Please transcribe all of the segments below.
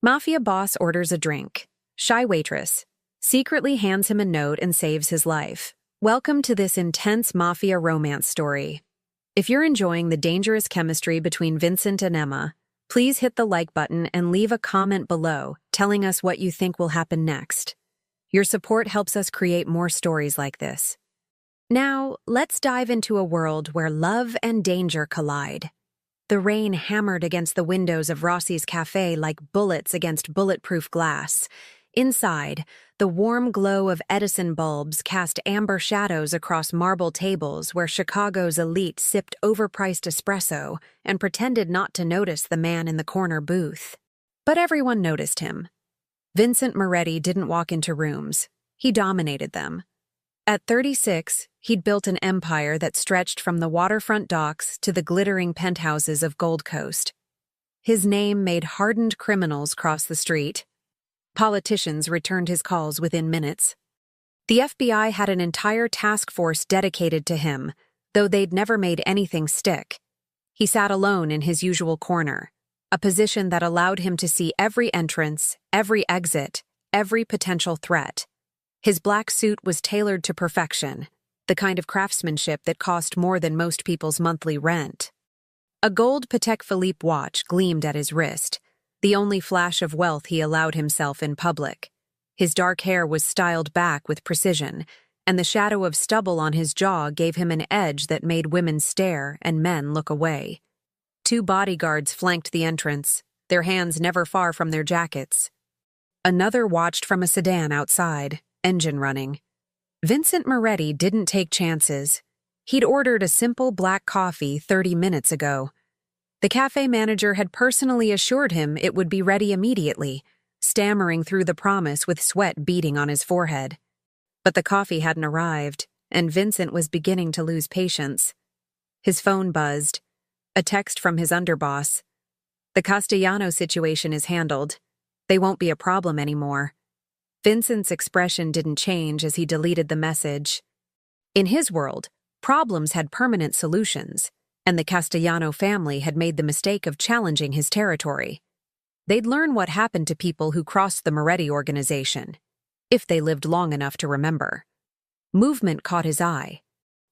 Mafia boss orders a drink. Shy waitress secretly hands him a note and saves his life. Welcome to this intense mafia romance story. If you're enjoying the dangerous chemistry between Vincent and Emma, please hit the like button and leave a comment below telling us what you think will happen next. Your support helps us create more stories like this. Now, let's dive into a world where love and danger collide. The rain hammered against the windows of Rossi's cafe like bullets against bulletproof glass. Inside, the warm glow of Edison bulbs cast amber shadows across marble tables where Chicago's elite sipped overpriced espresso and pretended not to notice the man in the corner booth. But everyone noticed him. Vincent Moretti didn't walk into rooms. He dominated them. At 36, he'd built an empire that stretched from the waterfront docks to the glittering penthouses of Gold Coast. His name made hardened criminals cross the street. Politicians returned his calls within minutes. The FBI had an entire task force dedicated to him, though they'd never made anything stick. He sat alone in his usual corner, a position that allowed him to see every entrance, every exit, every potential threat. His black suit was tailored to perfection, the kind of craftsmanship that cost more than most people's monthly rent. A gold Patek Philippe watch gleamed at his wrist, the only flash of wealth he allowed himself in public. His dark hair was styled back with precision, and the shadow of stubble on his jaw gave him an edge that made women stare and men look away. 2 bodyguards flanked the entrance, their hands never far from their jackets. Another watched from a sedan outside, engine running. Vincent Moretti didn't take chances. He'd ordered a simple black coffee 30 minutes ago. The cafe manager had personally assured him it would be ready immediately, stammering through the promise with sweat beading on his forehead. But the coffee hadn't arrived, and Vincent was beginning to lose patience. His phone buzzed. A text from his underboss. The Castellano situation is handled. They won't be a problem anymore. Vincent's expression didn't change as he deleted the message. In his world, problems had permanent solutions, and the Castellano family had made the mistake of challenging his territory. They'd learn what happened to people who crossed the Moretti organization, if they lived long enough to remember. Movement caught his eye.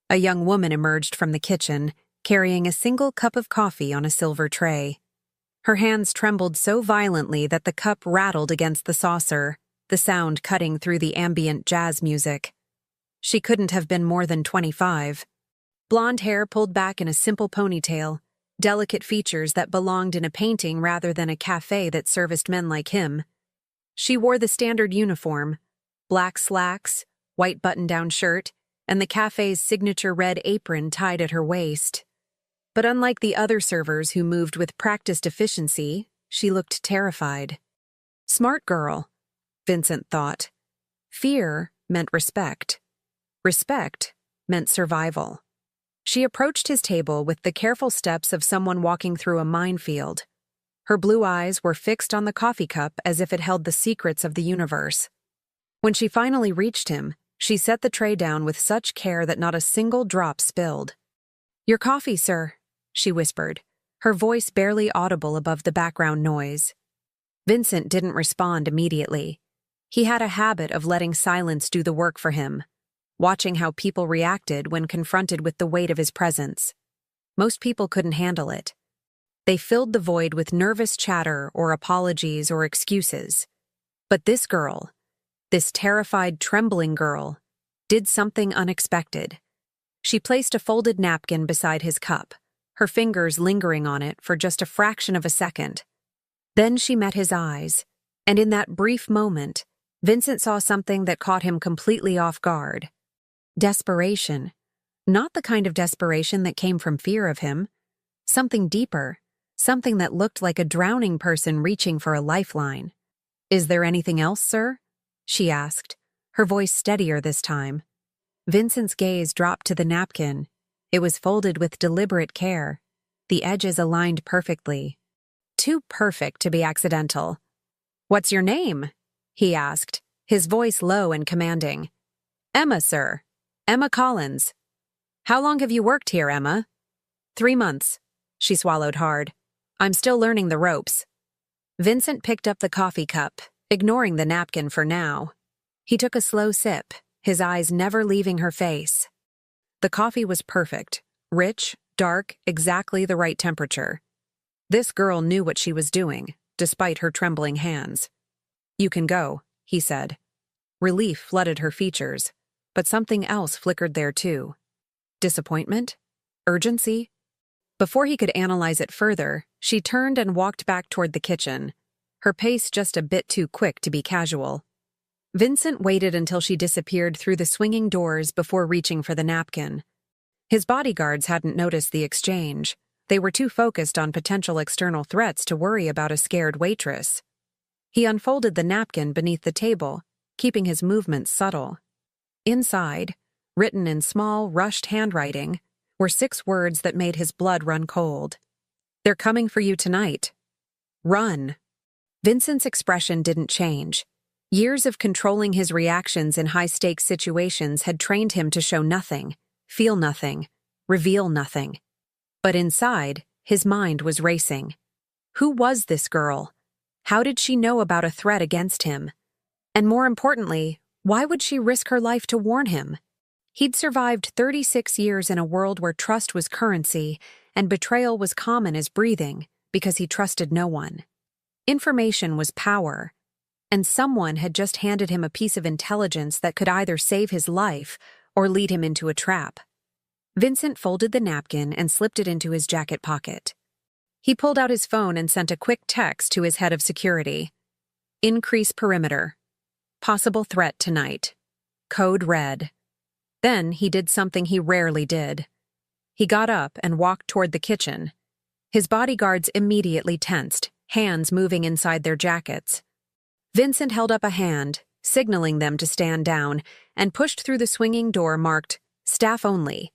A young woman emerged from the kitchen, carrying a single cup of coffee on a silver tray. Her hands trembled so violently that the cup rattled against the saucer, the sound cutting through the ambient jazz music. She couldn't have been more than 25. Blonde hair pulled back in a simple ponytail, delicate features that belonged in a painting rather than a cafe that serviced men like him. She wore the standard uniform, black slacks, white button-down shirt, and the cafe's signature red apron tied at her waist. But unlike the other servers who moved with practiced efficiency, she looked terrified. Smart girl, Vincent thought. Fear meant respect. Respect meant survival. She approached his table with the careful steps of someone walking through a minefield. Her blue eyes were fixed on the coffee cup as if it held the secrets of the universe. When she finally reached him, she set the tray down with such care that not a single drop spilled. "Your coffee, sir," she whispered, her voice barely audible above the background noise. Vincent didn't respond immediately. He had a habit of letting silence do the work for him, watching how people reacted when confronted with the weight of his presence. Most people couldn't handle it. They filled the void with nervous chatter or apologies or excuses. But this girl, this terrified, trembling girl, did something unexpected. She placed a folded napkin beside his cup, her fingers lingering on it for just a fraction of a second. Then she met his eyes, and in that brief moment, Vincent saw something that caught him completely off guard. Desperation. Not the kind of desperation that came from fear of him. Something deeper. Something that looked like a drowning person reaching for a lifeline. "Is there anything else, sir?" she asked, her voice steadier this time. Vincent's gaze dropped to the napkin. It was folded with deliberate care, the edges aligned perfectly. Too perfect to be accidental. "What's your name?" he asked, his voice low and commanding. "Emma, sir. Emma Collins." "How long have you worked here, Emma?" 3 months. She swallowed hard. "I'm still learning the ropes." Vincent picked up the coffee cup, ignoring the napkin for now. He took a slow sip, his eyes never leaving her face. The coffee was perfect, rich, dark, exactly the right temperature. This girl knew what she was doing, despite her trembling hands. "You can go," he said. Relief flooded her features, but something else flickered there too. Disappointment? Urgency? Before he could analyze it further, she turned and walked back toward the kitchen, her pace just a bit too quick to be casual. Vincent waited until she disappeared through the swinging doors before reaching for the napkin. His bodyguards hadn't noticed the exchange. They were too focused on potential external threats to worry about a scared waitress. He unfolded the napkin beneath the table, keeping his movements subtle. Inside, written in small, rushed handwriting, were 6 words that made his blood run cold. "They're coming for you tonight. Run." Vincent's expression didn't change. Years of controlling his reactions in high-stakes situations had trained him to show nothing, feel nothing, reveal nothing. But inside, his mind was racing. Who was this girl? How did she know about a threat against him? And more importantly, why would she risk her life to warn him? He'd survived 36 years in a world where trust was currency and betrayal was common as breathing because he trusted no one. Information was power, and someone had just handed him a piece of intelligence that could either save his life or lead him into a trap. Vincent folded the napkin and slipped it into his jacket pocket. He pulled out his phone and sent a quick text to his head of security. "Increase perimeter. Possible threat tonight. Code red." Then he did something he rarely did. He got up and walked toward the kitchen. His bodyguards immediately tensed, hands moving inside their jackets. Vincent held up a hand, signaling them to stand down, and pushed through the swinging door marked, "Staff only."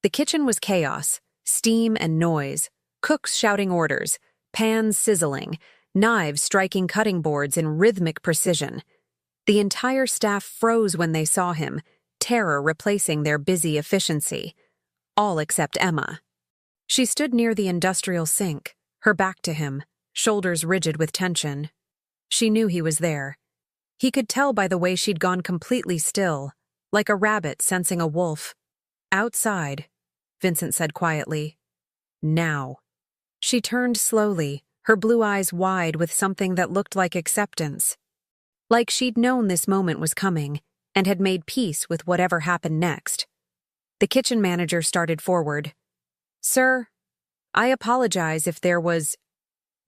The kitchen was chaos, steam and noise, cooks shouting orders, pans sizzling, knives striking cutting boards in rhythmic precision. The entire staff froze when they saw him, terror replacing their busy efficiency. All except Emma. She stood near the industrial sink, her back to him, shoulders rigid with tension. She knew he was there. He could tell by the way she'd gone completely still, like a rabbit sensing a wolf. "Outside," Vincent said quietly. "Now." She turned slowly, her blue eyes wide with something that looked like acceptance. Like she'd known this moment was coming, and had made peace with whatever happened next. The kitchen manager started forward. "Sir, I apologize if there was—"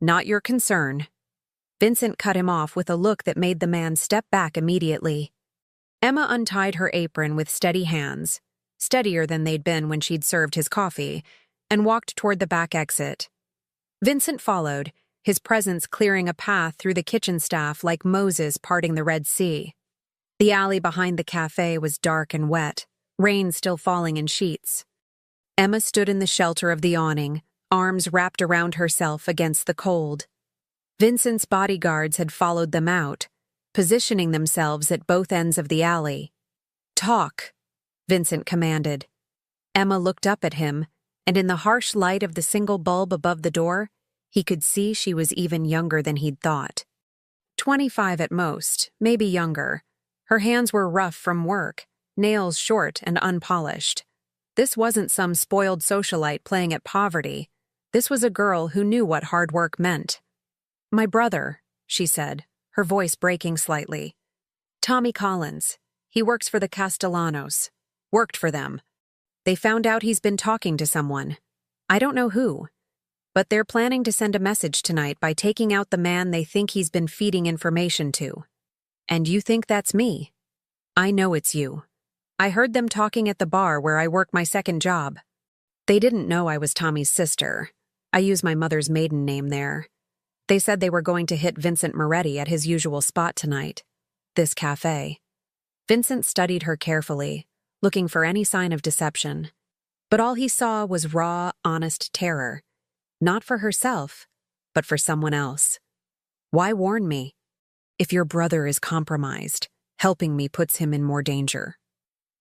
"Not your concern." Vincent cut him off with a look that made the man step back immediately. Emma untied her apron with steady hands, steadier than they'd been when she'd served his coffee, and walked toward the back exit. Vincent followed, his presence clearing a path through the kitchen staff like Moses parting the Red Sea. The alley behind the cafe was dark and wet, rain still falling in sheets. Emma stood in the shelter of the awning, arms wrapped around herself against the cold. Vincent's bodyguards had followed them out, positioning themselves at both ends of the alley. "Talk," Vincent commanded. Emma looked up at him, and in the harsh light of the single bulb above the door, he could see she was even younger than he'd thought. 25 at most, maybe younger. Her hands were rough from work, nails short and unpolished. This wasn't some spoiled socialite playing at poverty. This was a girl who knew what hard work meant. "My brother," she said, her voice breaking slightly. "Tommy Collins. He works for the Castellanos. Worked for them. They found out he's been talking to someone. I don't know who. But they're planning to send a message tonight by taking out the man they think he's been feeding information to. And you think that's me? I know it's you. I heard them talking at the bar where I work my second job. They didn't know I was Tommy's sister. I use my mother's maiden name there. They said they were going to hit Vincent Moretti at his usual spot tonight. This cafe." Vincent studied her carefully, looking for any sign of deception. But all he saw was raw, honest terror. Not for herself, but for someone else. "Why warn me? If your brother is compromised, helping me puts him in more danger."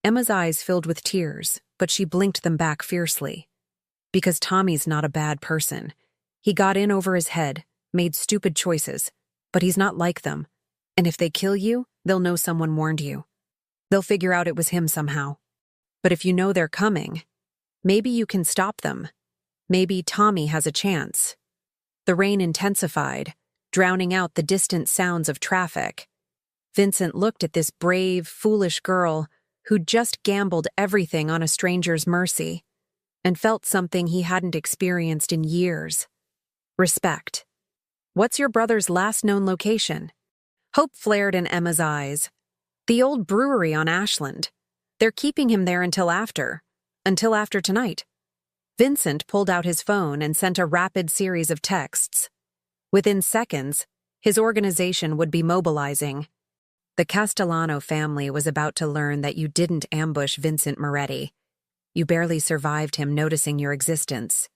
Emma's eyes filled with tears, but she blinked them back fiercely. "Because Tommy's not a bad person. He got in over his head, made stupid choices, but he's not like them. And if they kill you, they'll know someone warned you. They'll figure out it was him somehow. But if you know they're coming, maybe you can stop them. Maybe Tommy has a chance. The rain intensified, drowning out the distant sounds of traffic. Vincent looked at this brave, foolish girl who'd just gambled everything on a stranger's mercy and felt something he hadn't experienced in years. Respect. "What's your brother's last known location?" Hope flared in Emma's eyes. "The old brewery on Ashland. They're keeping him there until after tonight." Vincent pulled out his phone and sent a rapid series of texts. Within seconds, his organization would be mobilizing. The Castellano family was about to learn that you didn't ambush Vincent Moretti. You barely survived him noticing your existence.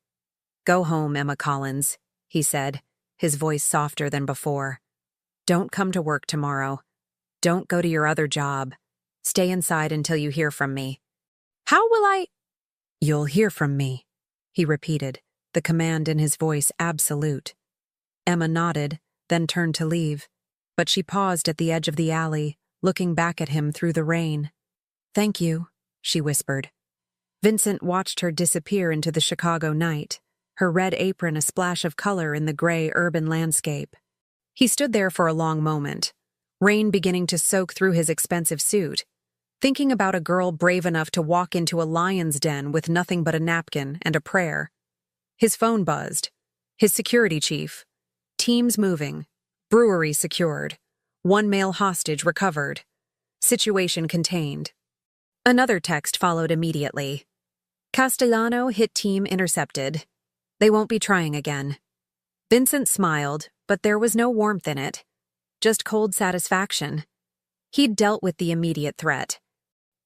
"Go home, Emma Collins," he said, his voice softer than before. "Don't come to work tomorrow. Don't go to your other job. Stay inside until you hear from me." "How will I—" "You'll hear from me," he repeated, the command in his voice absolute. Emma nodded, then turned to leave, but she paused at the edge of the alley, looking back at him through the rain. "Thank you," she whispered. Vincent watched her disappear into the Chicago night, her red apron a splash of color in the gray urban landscape. He stood there for a long moment, rain beginning to soak through his expensive suit, thinking about a girl brave enough to walk into a lion's den with nothing but a napkin and a prayer. His phone buzzed. His security chief. Teams moving. Brewery secured. One male hostage recovered. Situation contained. Another text followed immediately. "Castellano hit team intercepted. They won't be trying again." Vincent smiled, but there was no warmth in it. Just cold satisfaction. He'd dealt with the immediate threat.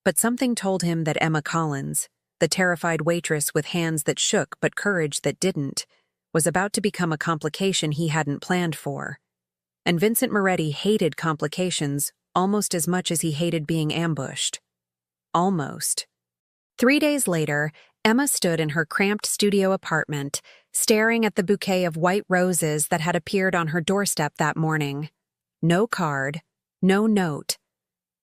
But something told him that Emma Collins, the terrified waitress with hands that shook but courage that didn't, was about to become a complication he hadn't planned for. And Vincent Moretti hated complications almost as much as he hated being ambushed. Almost. 3 days later, Emma stood in her cramped studio apartment, staring at the bouquet of white roses that had appeared on her doorstep that morning. No card, no note.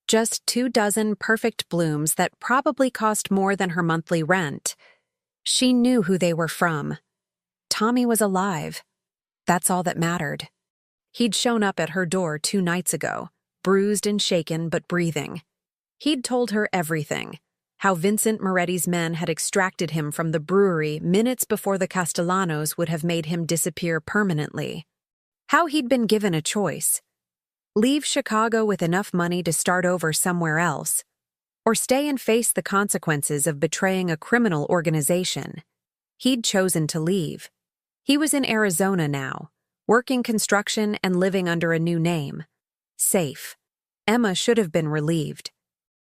Just 24 perfect blooms that probably cost more than her monthly rent. She knew who they were from. Tommy was alive. That's all that mattered. He'd shown up at her door 2 nights ago, bruised and shaken but breathing. He'd told her everything. How Vincent Moretti's men had extracted him from the brewery minutes before the Castellanos would have made him disappear permanently. How he'd been given a choice. Leave Chicago with enough money to start over somewhere else, or stay and face the consequences of betraying a criminal organization. He'd chosen to leave. He was in Arizona now, working construction and living under a new name. Safe. Emma should have been relieved.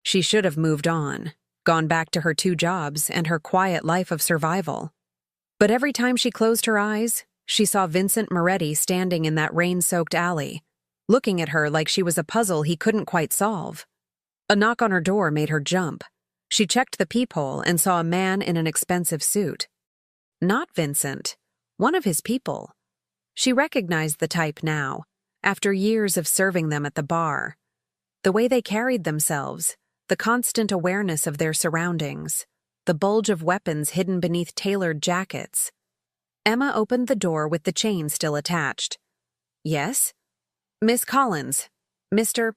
She should have moved on, gone back to her 2 jobs and her quiet life of survival. But every time she closed her eyes, she saw Vincent Moretti standing in that rain-soaked alley, looking at her like she was a puzzle he couldn't quite solve. A knock on her door made her jump. She checked the peephole and saw a man in an expensive suit. Not Vincent, one of his people. She recognized the type now, after years of serving them at the bar. The way they carried themselves, the constant awareness of their surroundings, the bulge of weapons hidden beneath tailored jackets. Emma opened the door with the chain still attached. "Yes?" "Miss Collins, Mr.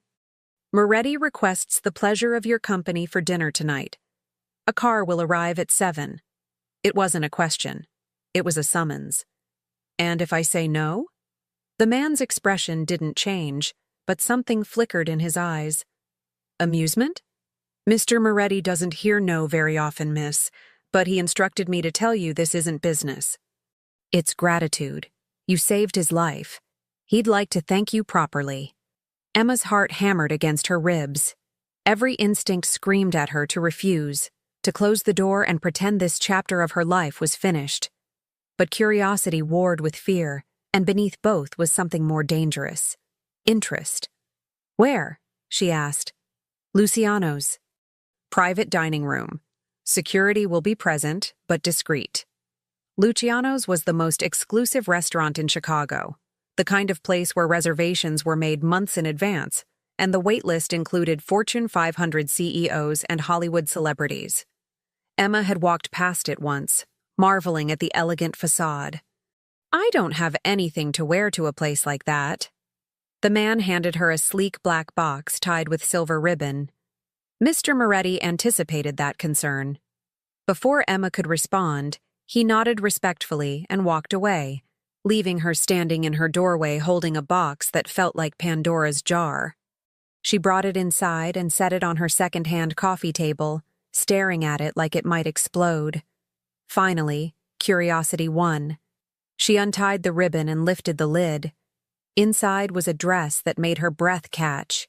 Moretti requests the pleasure of your company for dinner tonight. A car will arrive at 7. It wasn't a question. It was a summons. And if I say no?" The man's expression didn't change, but something flickered in his eyes. "Amusement?" "Mr. Moretti doesn't hear no very often, miss, but he instructed me to tell you this isn't business." "It's gratitude. You saved his life. He'd like to thank you properly." Emma's heart hammered against her ribs. Every instinct screamed at her to refuse, to close the door and pretend this chapter of her life was finished. But curiosity warred with fear, and beneath both was something more dangerous. Interest. "Where?" she asked. "Luciano's. Private dining room. Security will be present, but discreet." Luciano's was the most exclusive restaurant in Chicago, the kind of place where reservations were made months in advance, and the wait list included Fortune 500 CEOs and Hollywood celebrities. Emma had walked past it once, marveling at the elegant facade. "I don't have anything to wear to a place like that." The man handed her a sleek black box tied with silver ribbon. Mr. Moretti anticipated that concern. Before Emma could respond, he nodded respectfully and walked away, leaving her standing in her doorway holding a box that felt like Pandora's jar. She brought it inside and set it on her second-hand coffee table, staring at it like it might explode. Finally, curiosity won. She untied the ribbon and lifted the lid. Inside was a dress that made her breath catch.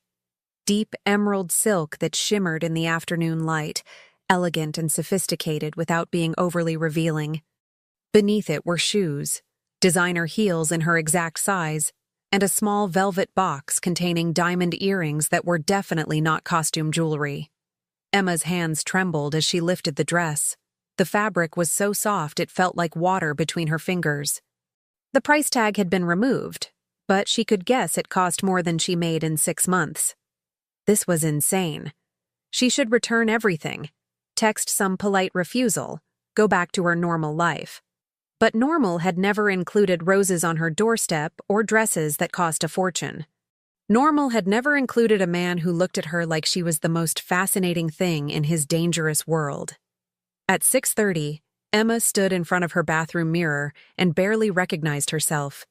Deep emerald silk that shimmered in the afternoon light, elegant and sophisticated without being overly revealing. Beneath it were shoes, designer heels in her exact size, and a small velvet box containing diamond earrings that were definitely not costume jewelry. Emma's hands trembled as she lifted the dress. The fabric was so soft it felt like water between her fingers. The price tag had been removed, but she could guess it cost more than she made in 6 months. This was insane. She should return everything, text some polite refusal, go back to her normal life. But normal had never included roses on her doorstep or dresses that cost a fortune. Normal had never included a man who looked at her like she was the most fascinating thing in his dangerous world. At 6:30, Emma stood in front of her bathroom mirror and barely recognized herself.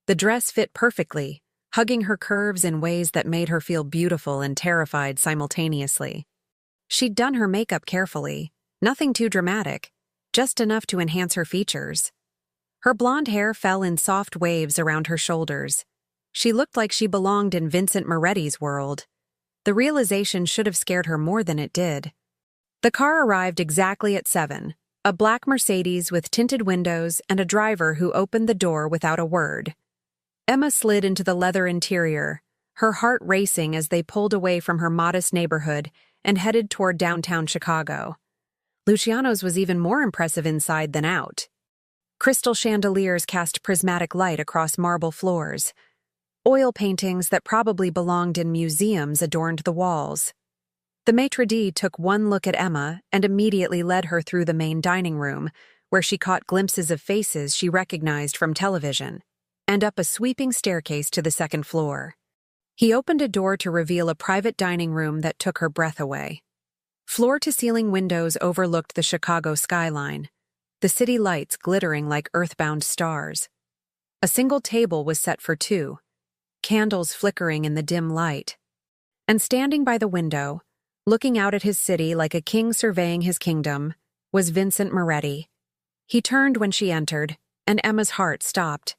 The dress fit perfectly, hugging her curves in ways that made her feel beautiful and terrified simultaneously. She'd done her makeup carefully, nothing too dramatic, just enough to enhance her features. Her blonde hair fell in soft waves around her shoulders. She looked like she belonged in Vincent Moretti's world. The realization should have scared her more than it did. The car arrived exactly at 7, a black Mercedes with tinted windows and a driver who opened the door without a word. Emma slid into the leather interior, her heart racing as they pulled away from her modest neighborhood and headed toward downtown Chicago. Luciano's was even more impressive inside than out. Crystal chandeliers cast prismatic light across marble floors. Oil paintings that probably belonged in museums adorned the walls. The maitre d' took one look at Emma and immediately led her through the main dining room, where she caught glimpses of faces she recognized from television, and up a sweeping staircase to the second floor. He opened a door to reveal a private dining room that took her breath away. Floor-to-ceiling windows overlooked the Chicago skyline, the city lights glittering like earthbound stars. A single table was set for 2, candles flickering in the dim light. And standing by the window, looking out at his city like a king surveying his kingdom, was Vincent Moretti. He turned when she entered, and Emma's heart stopped.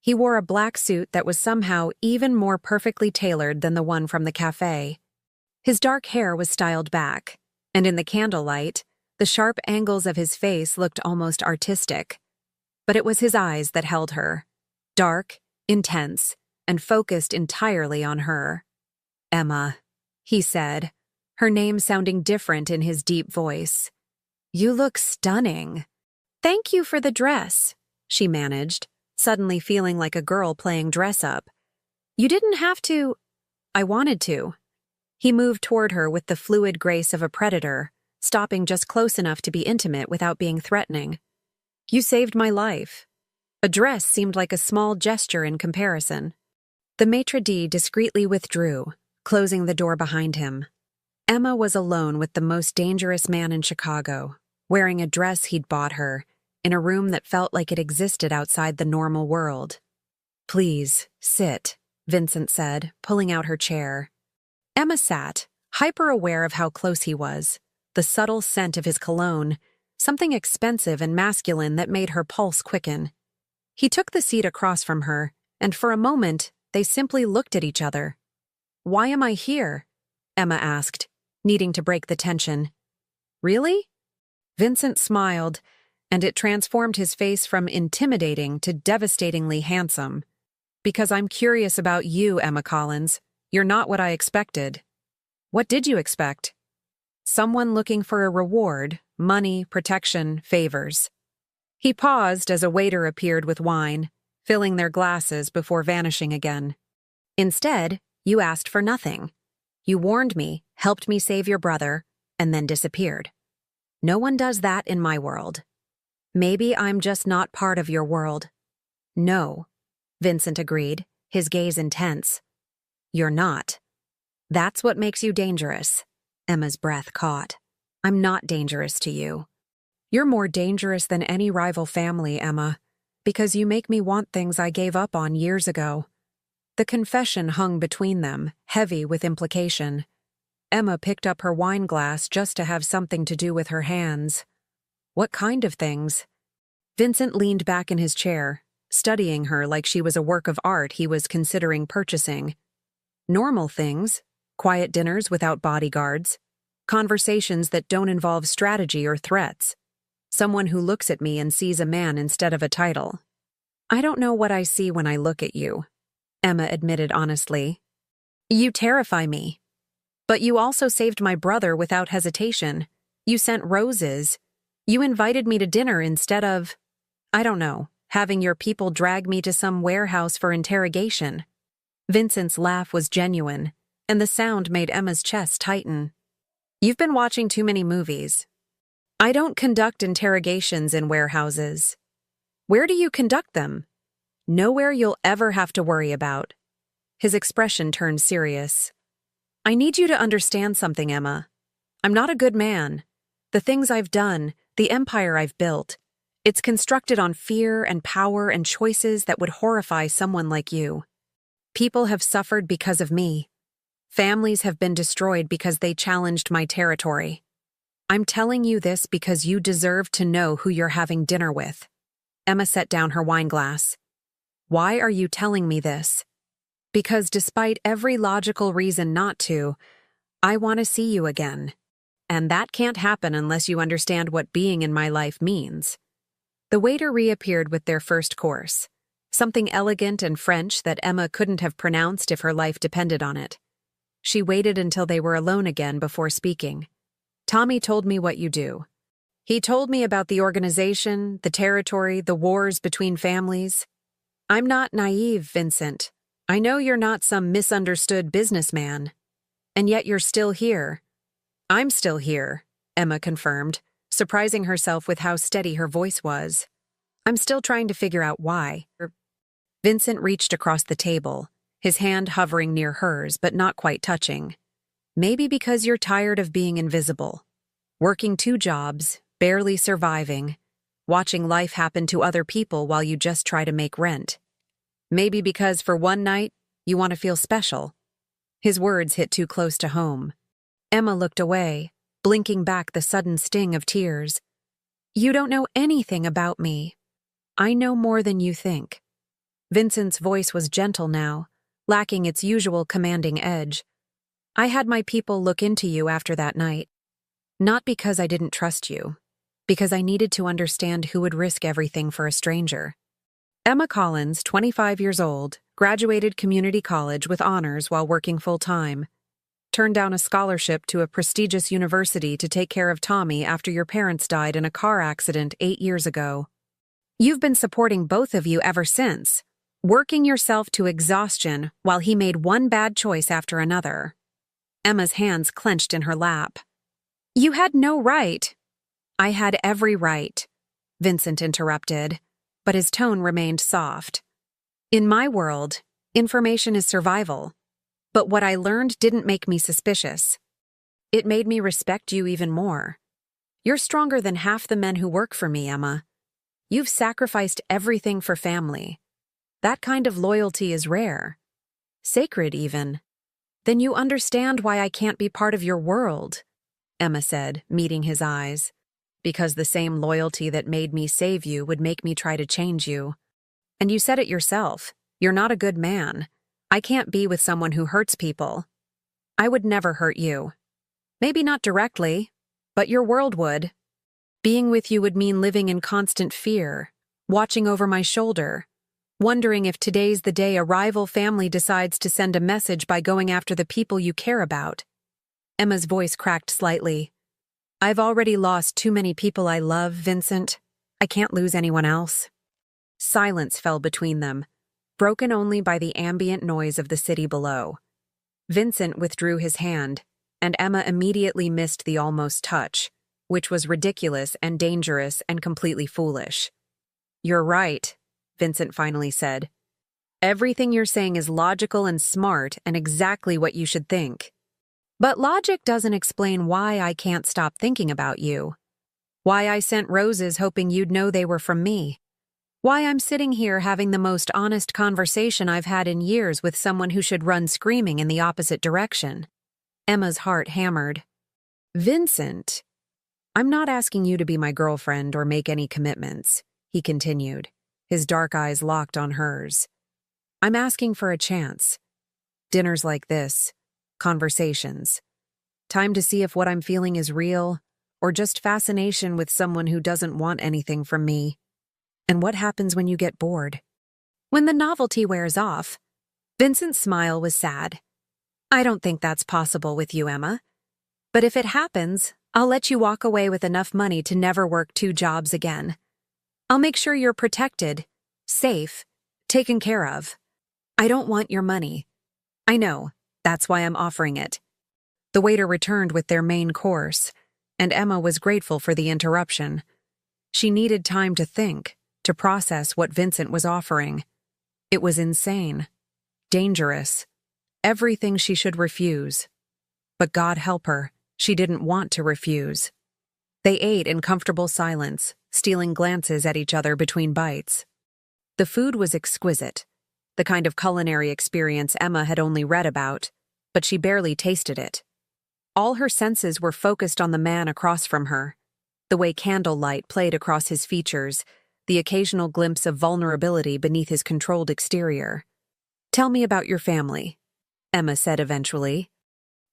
He wore a black suit that was somehow even more perfectly tailored than the one from the cafe. His dark hair was styled back, and in the candlelight, the sharp angles of his face looked almost artistic. But it was his eyes that held her, dark, intense, and focused entirely on her. "Emma," he said, her name sounding different in his deep voice. "You look stunning." "Thank you for the dress," she managed, suddenly feeling like a girl playing dress-up. "You didn't have to." "I wanted to." He moved toward her with the fluid grace of a predator, stopping just close enough to be intimate without being threatening. "You saved my life." A dress seemed like a small gesture in comparison. The maitre d' discreetly withdrew, closing the door behind him. Emma was alone with the most dangerous man in Chicago, wearing a dress he'd bought her, in a room that felt like it existed outside the normal world. "Please, sit," Vincent said, pulling out her chair. Emma sat, hyper-aware of how close he was, the subtle scent of his cologne, something expensive and masculine that made her pulse quicken. He took the seat across from her, and for a moment, they simply looked at each other. "Why am I here?" Emma asked, needing to break the tension. "Really?" Vincent smiled, and it transformed his face from intimidating to devastatingly handsome. "Because I'm curious about you, Emma Collins. You're not what I expected." "What did you expect?" "Someone looking for a reward, money, protection, favors." He paused as a waiter appeared with wine, filling their glasses before vanishing again. Instead, you asked for nothing. You warned me, helped me save your brother, and then disappeared. No one does that in my world. Maybe I'm just not part of your world. No, Vincent agreed, his gaze intense. You're not. That's what makes you dangerous. Emma's breath caught. I'm not dangerous to you. You're more dangerous than any rival family, Emma, because you make me want things I gave up on years ago. The confession hung between them, heavy with implication. Emma picked up her wine glass just to have something to do with her hands. What kind of things? Vincent leaned back in his chair, studying her like she was a work of art he was considering purchasing. Normal things, quiet dinners without bodyguards, conversations that don't involve strategy or threats. Someone who looks at me and sees a man instead of a title. I don't know what I see when I look at you, Emma admitted honestly. You terrify me. But you also saved my brother without hesitation. You sent roses. You invited me to dinner instead of, I don't know, having your people drag me to some warehouse for interrogation. Vincent's laugh was genuine, and the sound made Emma's chest tighten. You've been watching too many movies. I don't conduct interrogations in warehouses. Where do you conduct them? Nowhere you'll ever have to worry about. His expression turned serious. I need you to understand something, Emma. I'm not a good man. The things I've done, the empire I've built, it's constructed on fear and power and choices that would horrify someone like you. People have suffered because of me. Families have been destroyed because they challenged my territory. I'm telling you this because you deserve to know who you're having dinner with. Emma set down her wine glass. Why are you telling me this? Because despite every logical reason not to, I want to see you again. And that can't happen unless you understand what being in my life means. The waiter reappeared with their first course, something elegant and French that Emma couldn't have pronounced if her life depended on it. She waited until they were alone again before speaking. Tommy told me what you do. He told me about the organization, the territory, the wars between families. I'm not naive, Vincent. I know you're not some misunderstood businessman. And yet you're still here. I'm still here, Emma confirmed, surprising herself with how steady her voice was. I'm still trying to figure out why. Vincent reached across the table, his hand hovering near hers but not quite touching. Maybe because you're tired of being invisible. Working 2 jobs, barely surviving, watching life happen to other people while you just try to make rent. Maybe because for one night, you want to feel special. His words hit too close to home. Emma looked away, blinking back the sudden sting of tears. You don't know anything about me. I know more than you think. Vincent's voice was gentle now, lacking its usual commanding edge. I had my people look into you after that night. Not because I didn't trust you, because I needed to understand who would risk everything for a stranger. Emma Collins, 25 years old, graduated community college with honors while working full-time. Turned down a scholarship to a prestigious university to take care of Tommy after your parents died in a car accident 8 years ago. You've been supporting both of you ever since, working yourself to exhaustion while he made one bad choice after another. Emma's hands clenched in her lap. You had no right. I had every right, Vincent interrupted, but his tone remained soft. In my world, information is survival, but what I learned didn't make me suspicious. It made me respect you even more. You're stronger than half the men who work for me, Emma. You've sacrificed everything for family. That kind of loyalty is rare. Sacred, even. Then you understand why I can't be part of your world, Emma said, meeting his eyes. Because the same loyalty that made me save you would make me try to change you. And you said it yourself. You're not a good man. I can't be with someone who hurts people. I would never hurt you. Maybe not directly, but your world would. Being with you would mean living in constant fear, watching over my shoulder, wondering if today's the day a rival family decides to send a message by going after the people you care about. Emma's voice cracked slightly. I've already lost too many people I love, Vincent. I can't lose anyone else. Silence fell between them, broken only by the ambient noise of the city below. Vincent withdrew his hand, and Emma immediately missed the almost touch, which was ridiculous and dangerous and completely foolish. "You're right," Vincent finally said. "Everything you're saying is logical and smart and exactly what you should think. But logic doesn't explain why I can't stop thinking about you. Why I sent roses hoping you'd know they were from me. Why I'm sitting here having the most honest conversation I've had in years with someone who should run screaming in the opposite direction." Emma's heart hammered. "Vincent, I'm not asking you to be my girlfriend or make any commitments," he continued, his dark eyes locked on hers. "I'm asking for a chance. Dinners like this, conversations. Time to see if what I'm feeling is real or just fascination with someone who doesn't want anything from me. And what happens when you get bored? When the novelty wears off." Vincent's smile was sad. "I don't think that's possible with you, Emma. But if it happens, I'll let you walk away with enough money to never work 2 jobs again. I'll make sure you're protected, safe, taken care of. I don't want your money. I know, that's why I'm offering it." The waiter returned with their main course, and Emma was grateful for the interruption. She needed time to think, to process what Vincent was offering. It was insane, dangerous, everything she should refuse. But God help her, she didn't want to refuse. They ate in comfortable silence, stealing glances at each other between bites. The food was exquisite, the kind of culinary experience Emma had only read about, but she barely tasted it. All her senses were focused on the man across from her, the way candlelight played across his features, the occasional glimpse of vulnerability beneath his controlled exterior. "Tell me about your family," Emma said eventually.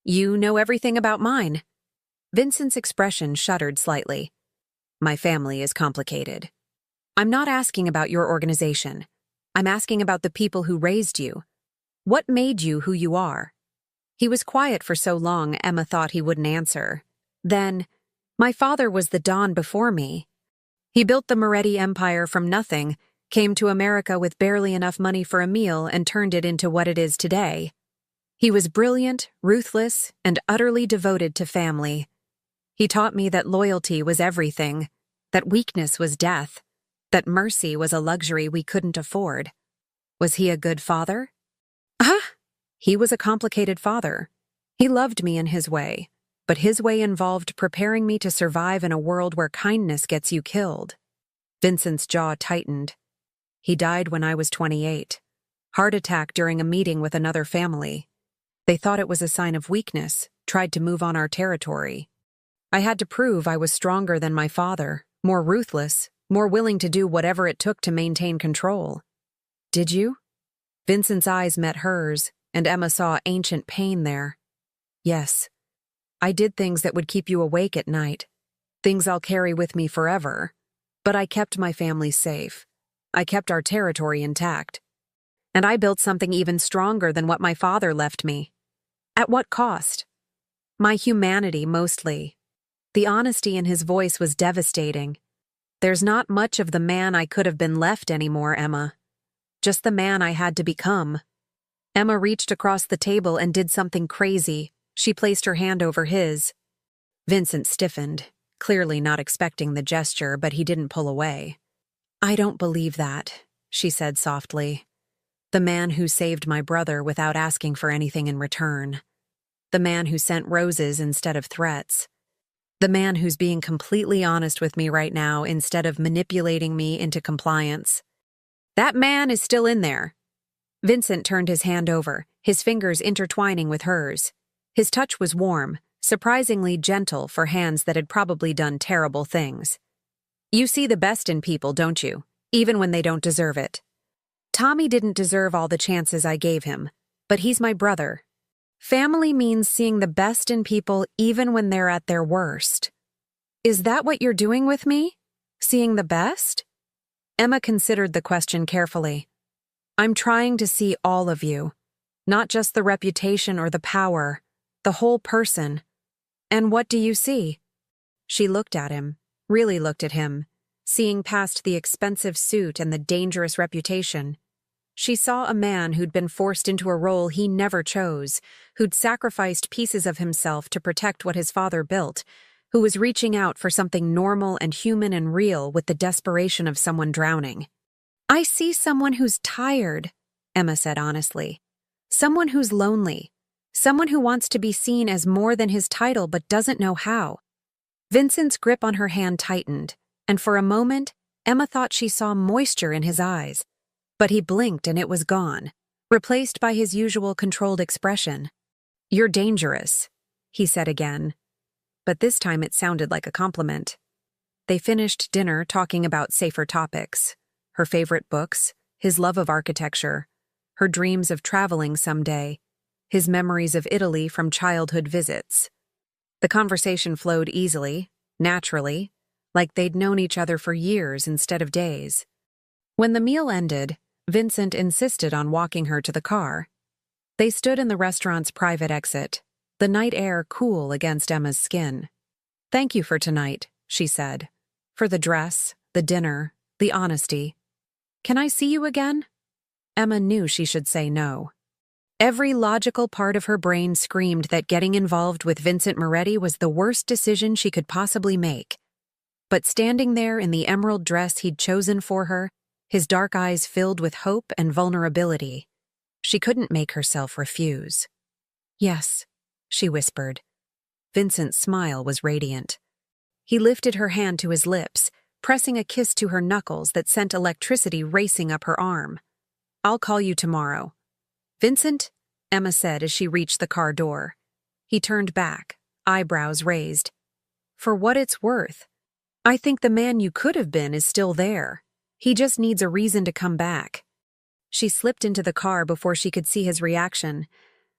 "You know everything about mine." Vincent's expression shuddered slightly. "My family is complicated. I'm not asking about your organization. I'm asking about the people who raised you. What made you who you are?" He was quiet for so long Emma thought he wouldn't answer. Then, "My father was the Don before me. He built the Moretti Empire from nothing, came to America with barely enough money for a meal and turned it into what it is today. He was brilliant, ruthless, and utterly devoted to family. He taught me that loyalty was everything, that weakness was death, that mercy was a luxury we couldn't afford." "Was he a good father?" "He was a complicated father. He loved me in his way, but his way involved preparing me to survive in a world where kindness gets you killed." Vincent's jaw tightened. "He died when I was 28. Heart attack during a meeting with another family. They thought it was a sign of weakness, tried to move on our territory. I had to prove I was stronger than my father, more ruthless, more willing to do whatever it took to maintain control." "Did you?" Vincent's eyes met hers, and Emma saw ancient pain there. "Yes. I did things that would keep you awake at night, things I'll carry with me forever. But I kept my family safe. I kept our territory intact. And I built something even stronger than what my father left me. At what cost? My humanity, mostly." The honesty in his voice was devastating. "There's not much of the man I could have been left anymore, Emma. Just the man I had to become." Emma reached across the table and did something crazy. She placed her hand over his. Vincent stiffened, clearly not expecting the gesture, but he didn't pull away. "I don't believe that," she said softly. "The man who saved my brother without asking for anything in return. The man who sent roses instead of threats. The man who's being completely honest with me right now instead of manipulating me into compliance. That man is still in there." Vincent turned his hand over, his fingers intertwining with hers. His touch was warm, surprisingly gentle for hands that had probably done terrible things. "You see the best in people, don't you? Even when they don't deserve it. Tommy didn't deserve all the chances I gave him, but he's my brother. Family means seeing the best in people even when they're at their worst. Is that what you're doing with me? Seeing the best?" Emma considered the question carefully. "I'm trying to see all of you, not just the reputation or the power, the whole person. And what do you see?" She looked at him, really looked at him, Seeing past the expensive suit and the dangerous reputation, she saw a man who'd been forced into a role he never chose, who'd sacrificed pieces of himself to protect what his father built, who was reaching out for something normal and human and real with the desperation of someone drowning. "I see someone who's tired," Emma said honestly. "Someone who's lonely. Someone who wants to be seen as more than his title but doesn't know how." Vincent's grip on her hand tightened, and for a moment, Emma thought she saw moisture in his eyes. But he blinked and it was gone, replaced by his usual controlled expression. "You're dangerous," he said again. But this time it sounded like a compliment. They finished dinner talking about safer topics. Her favorite books, his love of architecture, her dreams of traveling someday, his memories of Italy from childhood visits. The conversation flowed easily, naturally, like they'd known each other for years instead of days. When the meal ended, Vincent insisted on walking her to the car. They stood in the restaurant's private exit, the night air cool against Emma's skin. "Thank you for tonight," she said. "For the dress, the dinner, the honesty. Can I see you again?" Emma knew she should say no. Every logical part of her brain screamed that getting involved with Vincent Moretti was the worst decision she could possibly make. But standing there in the emerald dress he'd chosen for her, his dark eyes filled with hope and vulnerability, she couldn't make herself refuse. "Yes," she whispered. Vincent's smile was radiant. He lifted her hand to his lips, pressing a kiss to her knuckles that sent electricity racing up her arm. "I'll call you tomorrow." "Vincent," Emma said as she reached the car door. He turned back, eyebrows raised. "For what it's worth, I think the man you could have been is still there. He just needs a reason to come back." She slipped into the car before she could see his reaction,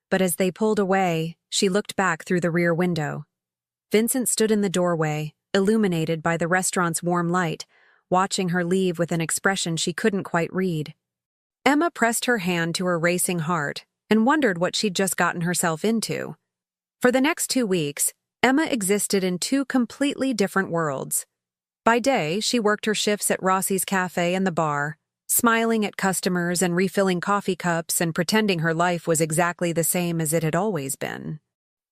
but as they pulled away, she looked back through the rear window. Vincent stood in the doorway, illuminated by the restaurant's warm light, watching her leave with an expression she couldn't quite read. Emma pressed her hand to her racing heart and wondered what she'd just gotten herself into. For the next 2 weeks, Emma existed in 2 completely different worlds. By day, she worked her shifts at Rossi's cafe and the bar, smiling at customers and refilling coffee cups and pretending her life was exactly the same as it had always been.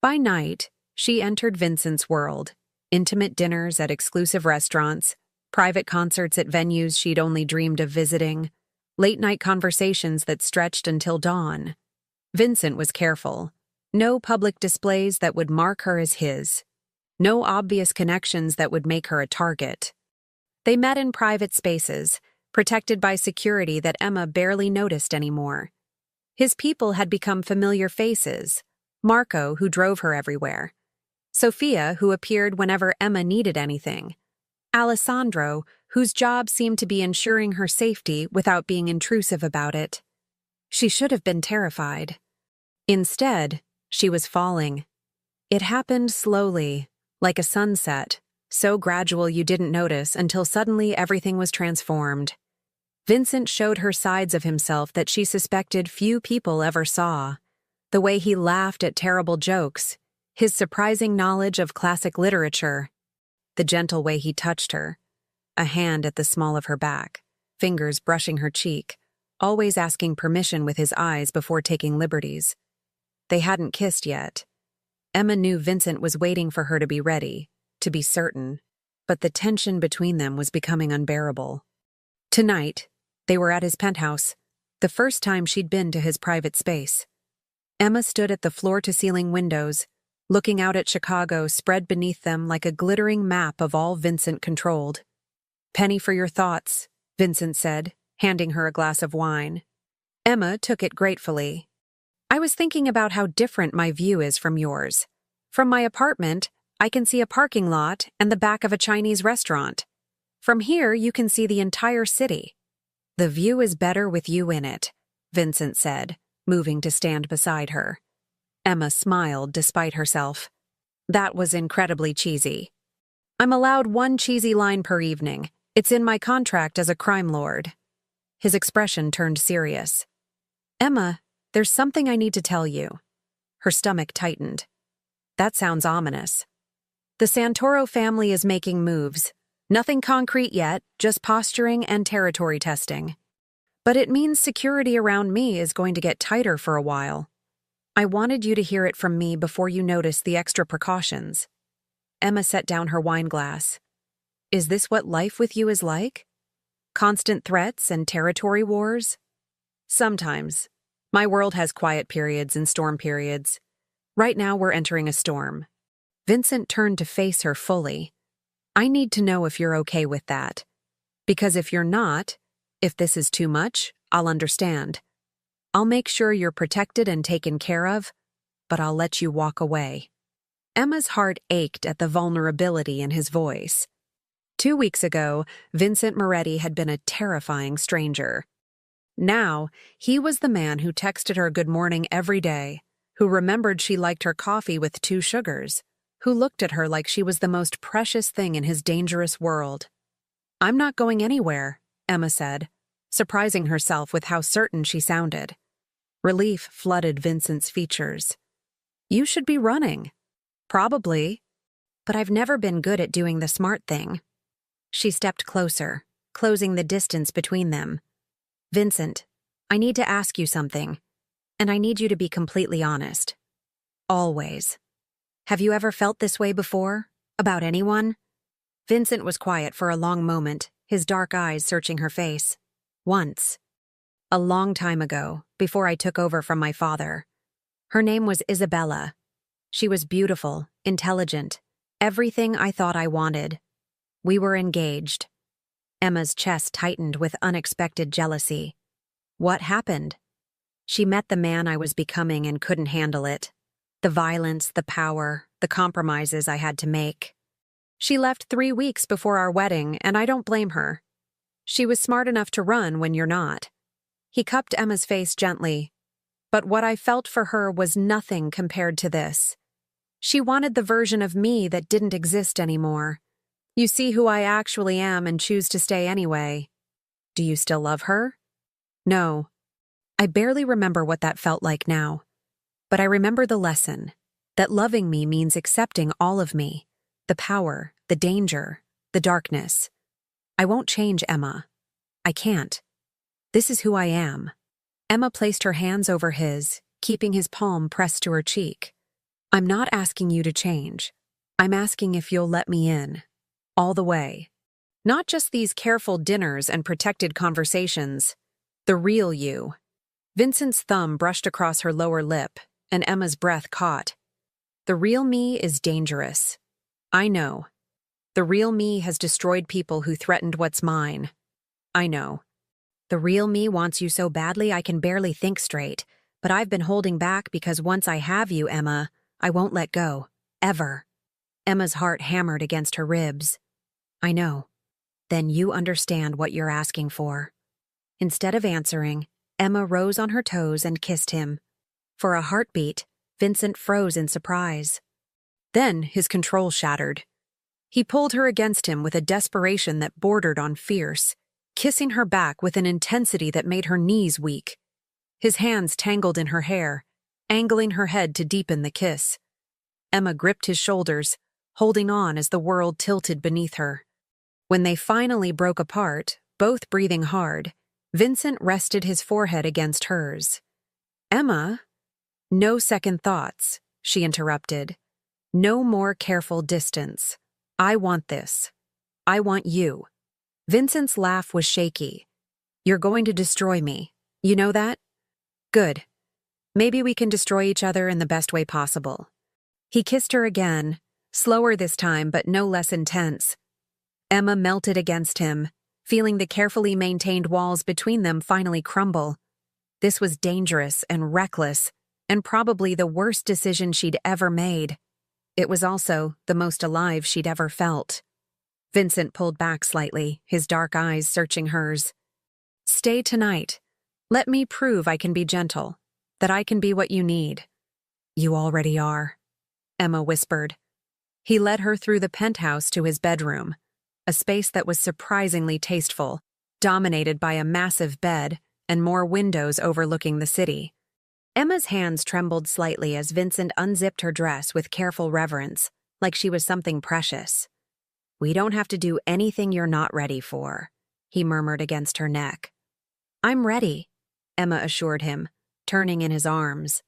By night, she entered Vincent's world, intimate dinners at exclusive restaurants, private concerts at venues she'd only dreamed of visiting, late-night conversations that stretched until dawn. Vincent was careful. No public displays that would mark her as his. No obvious connections that would make her a target. They met in private spaces, protected by security that Emma barely noticed anymore. His people had become familiar faces. Marco, who drove her everywhere. Sophia, who appeared whenever Emma needed anything. Alessandro, whose job seemed to be ensuring her safety without being intrusive about it. She should have been terrified. Instead, she was falling. It happened slowly, like a sunset, so gradual you didn't notice until suddenly everything was transformed. Vincent showed her sides of himself that she suspected few people ever saw. The way he laughed at terrible jokes, his surprising knowledge of classic literature, the gentle way he touched her, a hand at the small of her back, fingers brushing her cheek, always asking permission with his eyes before taking liberties. They hadn't kissed yet. Emma knew Vincent was waiting for her to be ready, to be certain, but the tension between them was becoming unbearable. Tonight, they were at his penthouse, the first time she'd been to his private space. Emma stood at the floor-to-ceiling windows, looking out at Chicago spread beneath them like a glittering map of all Vincent controlled. "Penny for your thoughts," Vincent said, handing her a glass of wine. Emma took it gratefully. "I was thinking about how different my view is from yours. From my apartment, I can see a parking lot and the back of a Chinese restaurant. From here, you can see the entire city." "The view is better with you in it," Vincent said, moving to stand beside her. Emma smiled despite herself. That was incredibly cheesy. "I'm allowed 1 cheesy line per evening. It's in my contract as a crime lord." His expression turned serious. "Emma, there's something I need to tell you." Her stomach tightened. "That sounds ominous." "The Santoro family is making moves. Nothing concrete yet, just posturing and territory testing. But it means security around me is going to get tighter for a while. I wanted you to hear it from me before you notice the extra precautions. Emma set down her wine glass. Is this what life with you is like? Constant threats and territory wars? Sometimes. My world has quiet periods and storm periods. Right now we're entering a storm. Vincent turned to face her fully. I need to know if you're okay with that. Because if you're not, if this is too much, I'll understand. I'll make sure you're protected and taken care of, but I'll let you walk away. Emma's heart ached at the vulnerability in his voice. 2 weeks ago, Vincent Moretti had been a terrifying stranger. Now, he was the man who texted her good morning every day, who remembered she liked her coffee with 2 sugars, who looked at her like she was the most precious thing in his dangerous world. I'm not going anywhere, Emma said, surprising herself with how certain she sounded. Relief flooded Vincent's features. You should be running. Probably. But I've never been good at doing the smart thing. She stepped closer, closing the distance between them. Vincent, I need to ask you something, and I need you to be completely honest. Always. Have you ever felt this way before? About anyone? Vincent was quiet for a long moment, his dark eyes searching her face. Once. A long time ago, before I took over from my father. Her name was Isabella. She was beautiful, intelligent, everything I thought I wanted. We were engaged. Emma's chest tightened with unexpected jealousy. What happened? She met the man I was becoming and couldn't handle it. The violence, the power, the compromises I had to make. She left 3 weeks before our wedding, and I don't blame her. She was smart enough to run when you're not. He cupped Emma's face gently. But what I felt for her was nothing compared to this. She wanted the version of me that didn't exist anymore. You see who I actually am and choose to stay anyway. Do you still love her? No. I barely remember what that felt like now. But I remember the lesson, that loving me means accepting all of me, the power, the danger, the darkness. I won't change, Emma. I can't. This is who I am. Emma placed her hands over his, keeping his palm pressed to her cheek. I'm not asking you to change. I'm asking if you'll let me in. All the way. Not just these careful dinners and protected conversations. The real you. Vincent's thumb brushed across her lower lip, and Emma's breath caught. The real me is dangerous. I know. The real me has destroyed people who threatened what's mine. I know. The real me wants you so badly I can barely think straight, but I've been holding back because once I have you, Emma, I won't let go. Ever. Emma's heart hammered against her ribs. I know. Then you understand what you're asking for. Instead of answering, Emma rose on her toes and kissed him. For a heartbeat, Vincent froze in surprise. Then his control shattered. He pulled her against him with a desperation that bordered on fierce, kissing her back with an intensity that made her knees weak. His hands tangled in her hair, angling her head to deepen the kiss. Emma gripped his shoulders, holding on as the world tilted beneath her. When they finally broke apart, both breathing hard, Vincent rested his forehead against hers. Emma? No second thoughts, she interrupted. No more careful distance. I want this. I want you. Vincent's laugh was shaky. You're going to destroy me. You know that? Good. Maybe we can destroy each other in the best way possible. He kissed her again, slower this time but no less intense. Emma melted against him, feeling the carefully maintained walls between them finally crumble. This was dangerous and reckless, and probably the worst decision she'd ever made. It was also the most alive she'd ever felt. Vincent pulled back slightly, his dark eyes searching hers. Stay tonight. Let me prove I can be gentle, that I can be what you need. You already are, Emma whispered. He led her through the penthouse to his bedroom, a space that was surprisingly tasteful, dominated by a massive bed and more windows overlooking the city. Emma's hands trembled slightly as Vincent unzipped her dress with careful reverence, like she was something precious. We don't have to do anything you're not ready for, he murmured against her neck. I'm ready, Emma assured him, turning in his arms.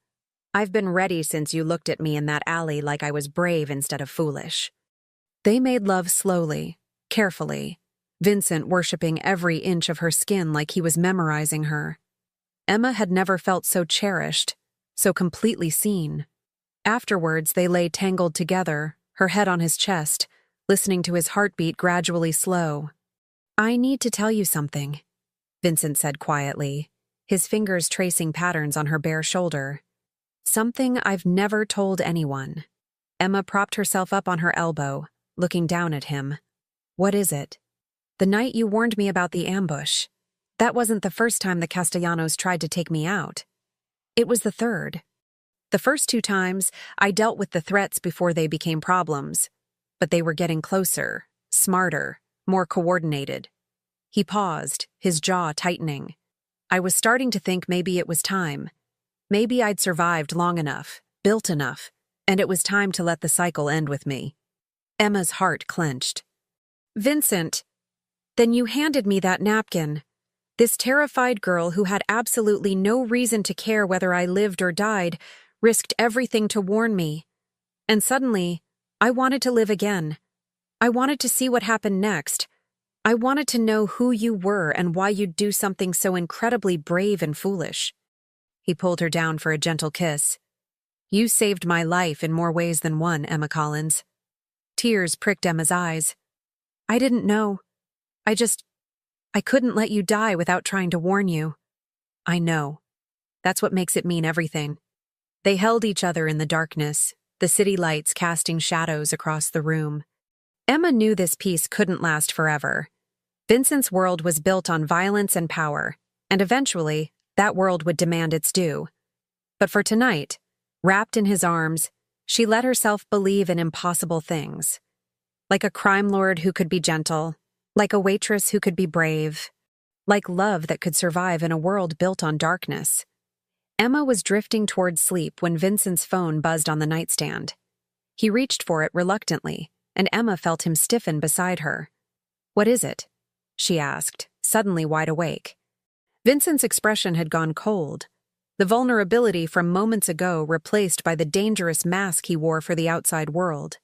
I've been ready since you looked at me in that alley like I was brave instead of foolish. They made love slowly, carefully, Vincent worshipping every inch of her skin like he was memorizing her. Emma had never felt so cherished, so completely seen. Afterwards, they lay tangled together, her head on his chest, listening to his heartbeat gradually slow. I need to tell you something, Vincent said quietly, his fingers tracing patterns on her bare shoulder. Something I've never told anyone. Emma propped herself up on her elbow, looking down at him. What is it? The night you warned me about the ambush. That wasn't the first time the Castellanos tried to take me out. It was the third. The first 2 times, I dealt with the threats before they became problems. But they were getting closer, smarter, more coordinated. He paused, his jaw tightening. I was starting to think maybe it was time. Maybe I'd survived long enough, built enough, and it was time to let the cycle end with me. Emma's heart clenched. Vincent, then you handed me that napkin. This terrified girl who had absolutely no reason to care whether I lived or died risked everything to warn me. And suddenly, I wanted to live again. I wanted to see what happened next. I wanted to know who you were and why you'd do something so incredibly brave and foolish. He pulled her down for a gentle kiss. You saved my life in more ways than one, Emma Collins. Tears pricked Emma's eyes. I didn't know. I couldn't let you die without trying to warn you. I know. That's what makes it mean everything. They held each other in the darkness, the city lights casting shadows across the room. Emma knew this peace couldn't last forever. Vincent's world was built on violence and power, and eventually, that world would demand its due. But for tonight, wrapped in his arms, she let herself believe in impossible things. Like a crime lord who could be gentle, like a waitress who could be brave, like love that could survive in a world built on darkness. Emma was drifting toward sleep when Vincent's phone buzzed on the nightstand. He reached for it reluctantly, and Emma felt him stiffen beside her. What is it? She asked, suddenly wide awake. Vincent's expression had gone cold, the vulnerability from moments ago replaced by the dangerous mask he wore for the outside world.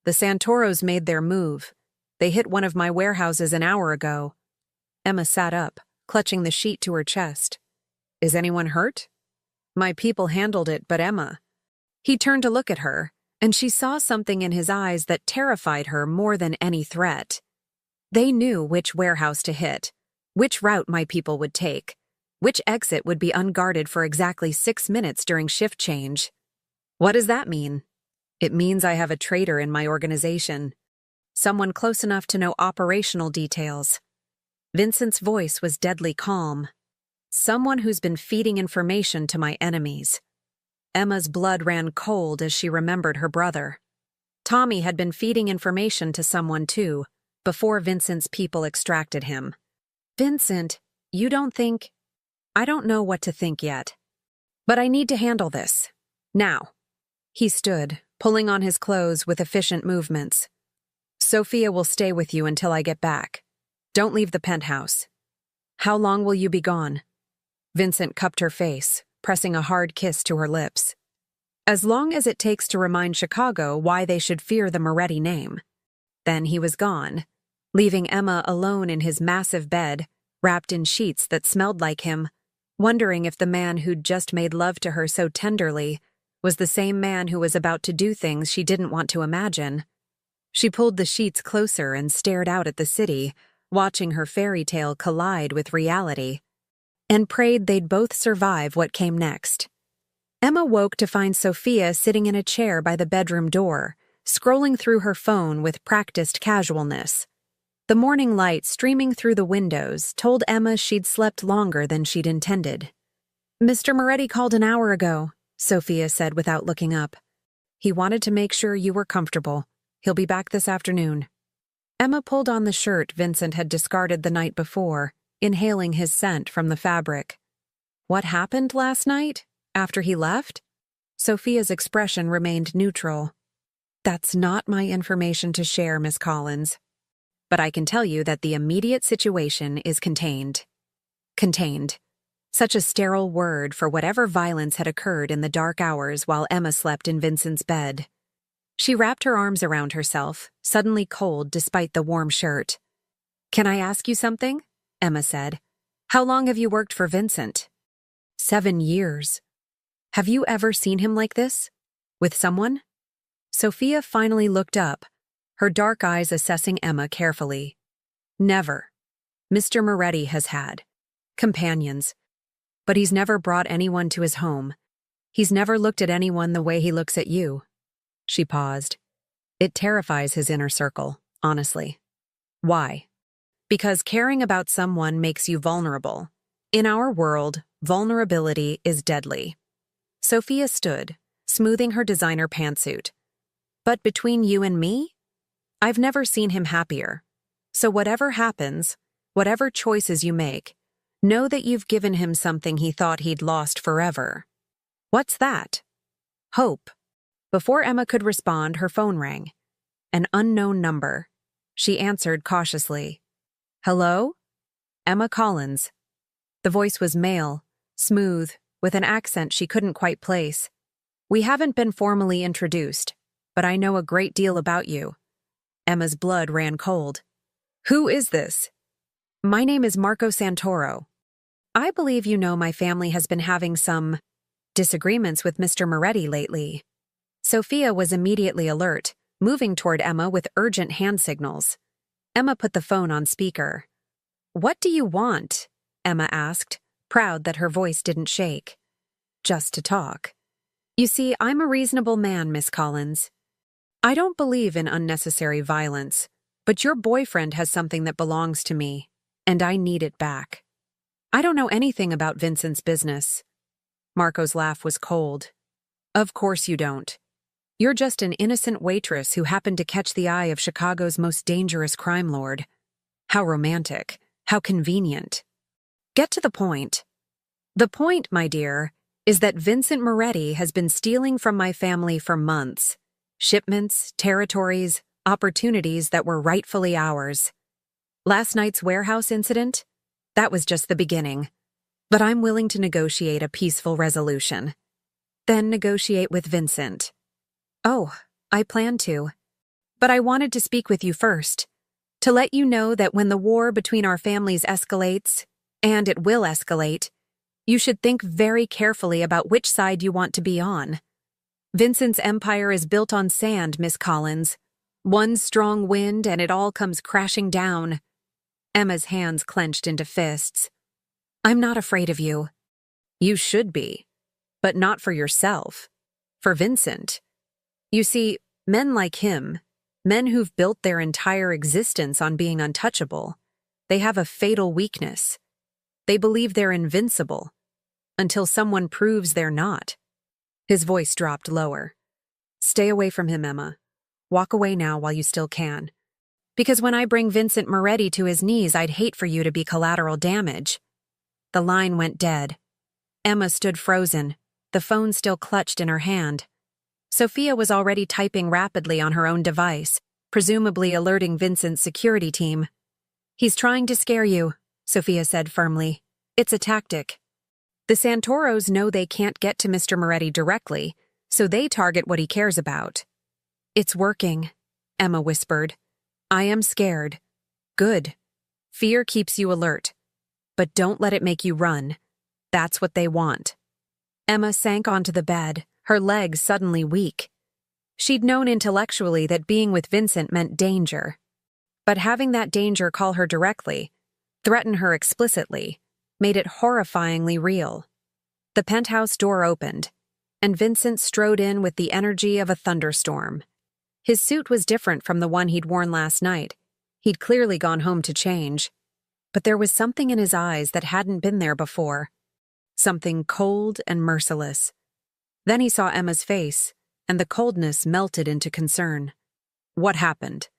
The Santoros made their move. They hit one of my warehouses an hour ago. Emma sat up, clutching the sheet to her chest. Is anyone hurt? My people handled it, but Emma. He turned to look at her, and she saw something in his eyes that terrified her more than any threat. They knew which warehouse to hit, which route my people would take, which exit would be unguarded for exactly 6 minutes during shift change. What does that mean? It means I have a traitor in my organization. Someone close enough to know operational details. Vincent's voice was deadly calm. Someone who's been feeding information to my enemies. Emma's blood ran cold as she remembered her brother. Tommy had been feeding information to someone too, before Vincent's people extracted him. Vincent, you don't think... I don't know what to think yet. But I need to handle this. Now. He stood, pulling on his clothes with efficient movements. Sophia will stay with you until I get back. Don't leave the penthouse. How long will you be gone? Vincent cupped her face, pressing a hard kiss to her lips. As long as it takes to remind Chicago why they should fear the Moretti name. Then he was gone, leaving Emma alone in his massive bed, wrapped in sheets that smelled like him, wondering if the man who'd just made love to her so tenderly was the same man who was about to do things she didn't want to imagine. She pulled the sheets closer and stared out at the city, watching her fairy tale collide with reality, and prayed they'd both survive what came next. Emma woke to find Sophia sitting in a chair by the bedroom door, scrolling through her phone with practiced casualness. The morning light streaming through the windows told Emma she'd slept longer than she'd intended. Mr. Moretti called an hour ago, Sophia said without looking up. He wanted to make sure you were comfortable. He'll be back this afternoon. Emma pulled on the shirt Vincent had discarded the night before, inhaling his scent from the fabric. What happened last night, after he left? Sophia's expression remained neutral. That's not my information to share, Miss Collins. But I can tell you that the immediate situation is contained. Contained. Such a sterile word for whatever violence had occurred in the dark hours while Emma slept in Vincent's bed. She wrapped her arms around herself, suddenly cold despite the warm shirt. "Can I ask you something?" Emma said. "How long have you worked for Vincent?" 7 years. Have you ever seen him like this? With someone? Sophia finally looked up, her dark eyes assessing Emma carefully. Never. Mr. Moretti has had companions, but he's never brought anyone to his home. He's never looked at anyone the way he looks at you. She paused. It terrifies his inner circle, honestly. Why? Because caring about someone makes you vulnerable. In our world, vulnerability is deadly. Sophia stood, smoothing her designer pantsuit. But between you and me, I've never seen him happier. So whatever happens, whatever choices you make, know that you've given him something he thought he'd lost forever. What's that? Hope. Before Emma could respond, her phone rang. An unknown number. She answered cautiously. "Hello? Emma Collins." The voice was male, smooth, with an accent she couldn't quite place. "We haven't been formally introduced, but I know a great deal about you." Emma's blood ran cold. "Who is this?" "My name is Marco Santoro. I believe you know my family has been having some disagreements with Mr. Moretti lately." Sophia was immediately alert, moving toward Emma with urgent hand signals. Emma put the phone on speaker. "What do you want?" Emma asked, proud that her voice didn't shake. "Just to talk. You see, I'm a reasonable man, Miss Collins. I don't believe in unnecessary violence, but your boyfriend has something that belongs to me, and I need it back. I don't know anything about Vincent's business." Marco's laugh was cold. "Of course you don't. You're just an innocent waitress who happened to catch the eye of Chicago's most dangerous crime lord. How romantic. How convenient. Get to the point." "The point, my dear, is that Vincent Moretti has been stealing from my family for months. Shipments, territories, opportunities that were rightfully ours. Last night's warehouse incident? That was just the beginning. But I'm willing to negotiate a peaceful resolution. Then negotiate with Vincent." "Oh, I plan to. But I wanted to speak with you first, to let you know that when the war between our families escalates, and it will escalate, you should think very carefully about which side you want to be on. Vincent's empire is built on sand, Miss Collins. One strong wind and it all comes crashing down." Emma's hands clenched into fists. "I'm not afraid of you." "You should be. But not for yourself. For Vincent. You see, men like him, men who've built their entire existence on being untouchable, they have a fatal weakness. They believe they're invincible, until someone proves they're not." His voice dropped lower. "Stay away from him, Emma. Walk away now while you still can. Because when I bring Vincent Moretti to his knees, I'd hate for you to be collateral damage." The line went dead. Emma stood frozen, the phone still clutched in her hand. Sophia was already typing rapidly on her own device, presumably alerting Vincent's security team. "He's trying to scare you," Sophia said firmly. "It's a tactic. The Santoros know they can't get to Mr. Moretti directly, so they target what he cares about." "It's working," Emma whispered. "I am scared." "Good. Fear keeps you alert. But don't let it make you run. That's what they want." Emma sank onto the bed, her legs suddenly weak. She'd known intellectually that being with Vincent meant danger. But having that danger call her directly, threaten her explicitly, made it horrifyingly real. The penthouse door opened, and Vincent strode in with the energy of a thunderstorm. His suit was different from the one he'd worn last night. He'd clearly gone home to change. But there was something in his eyes that hadn't been there before. Something cold and merciless. Then he saw Emma's face, and the coldness melted into concern. "What happened?"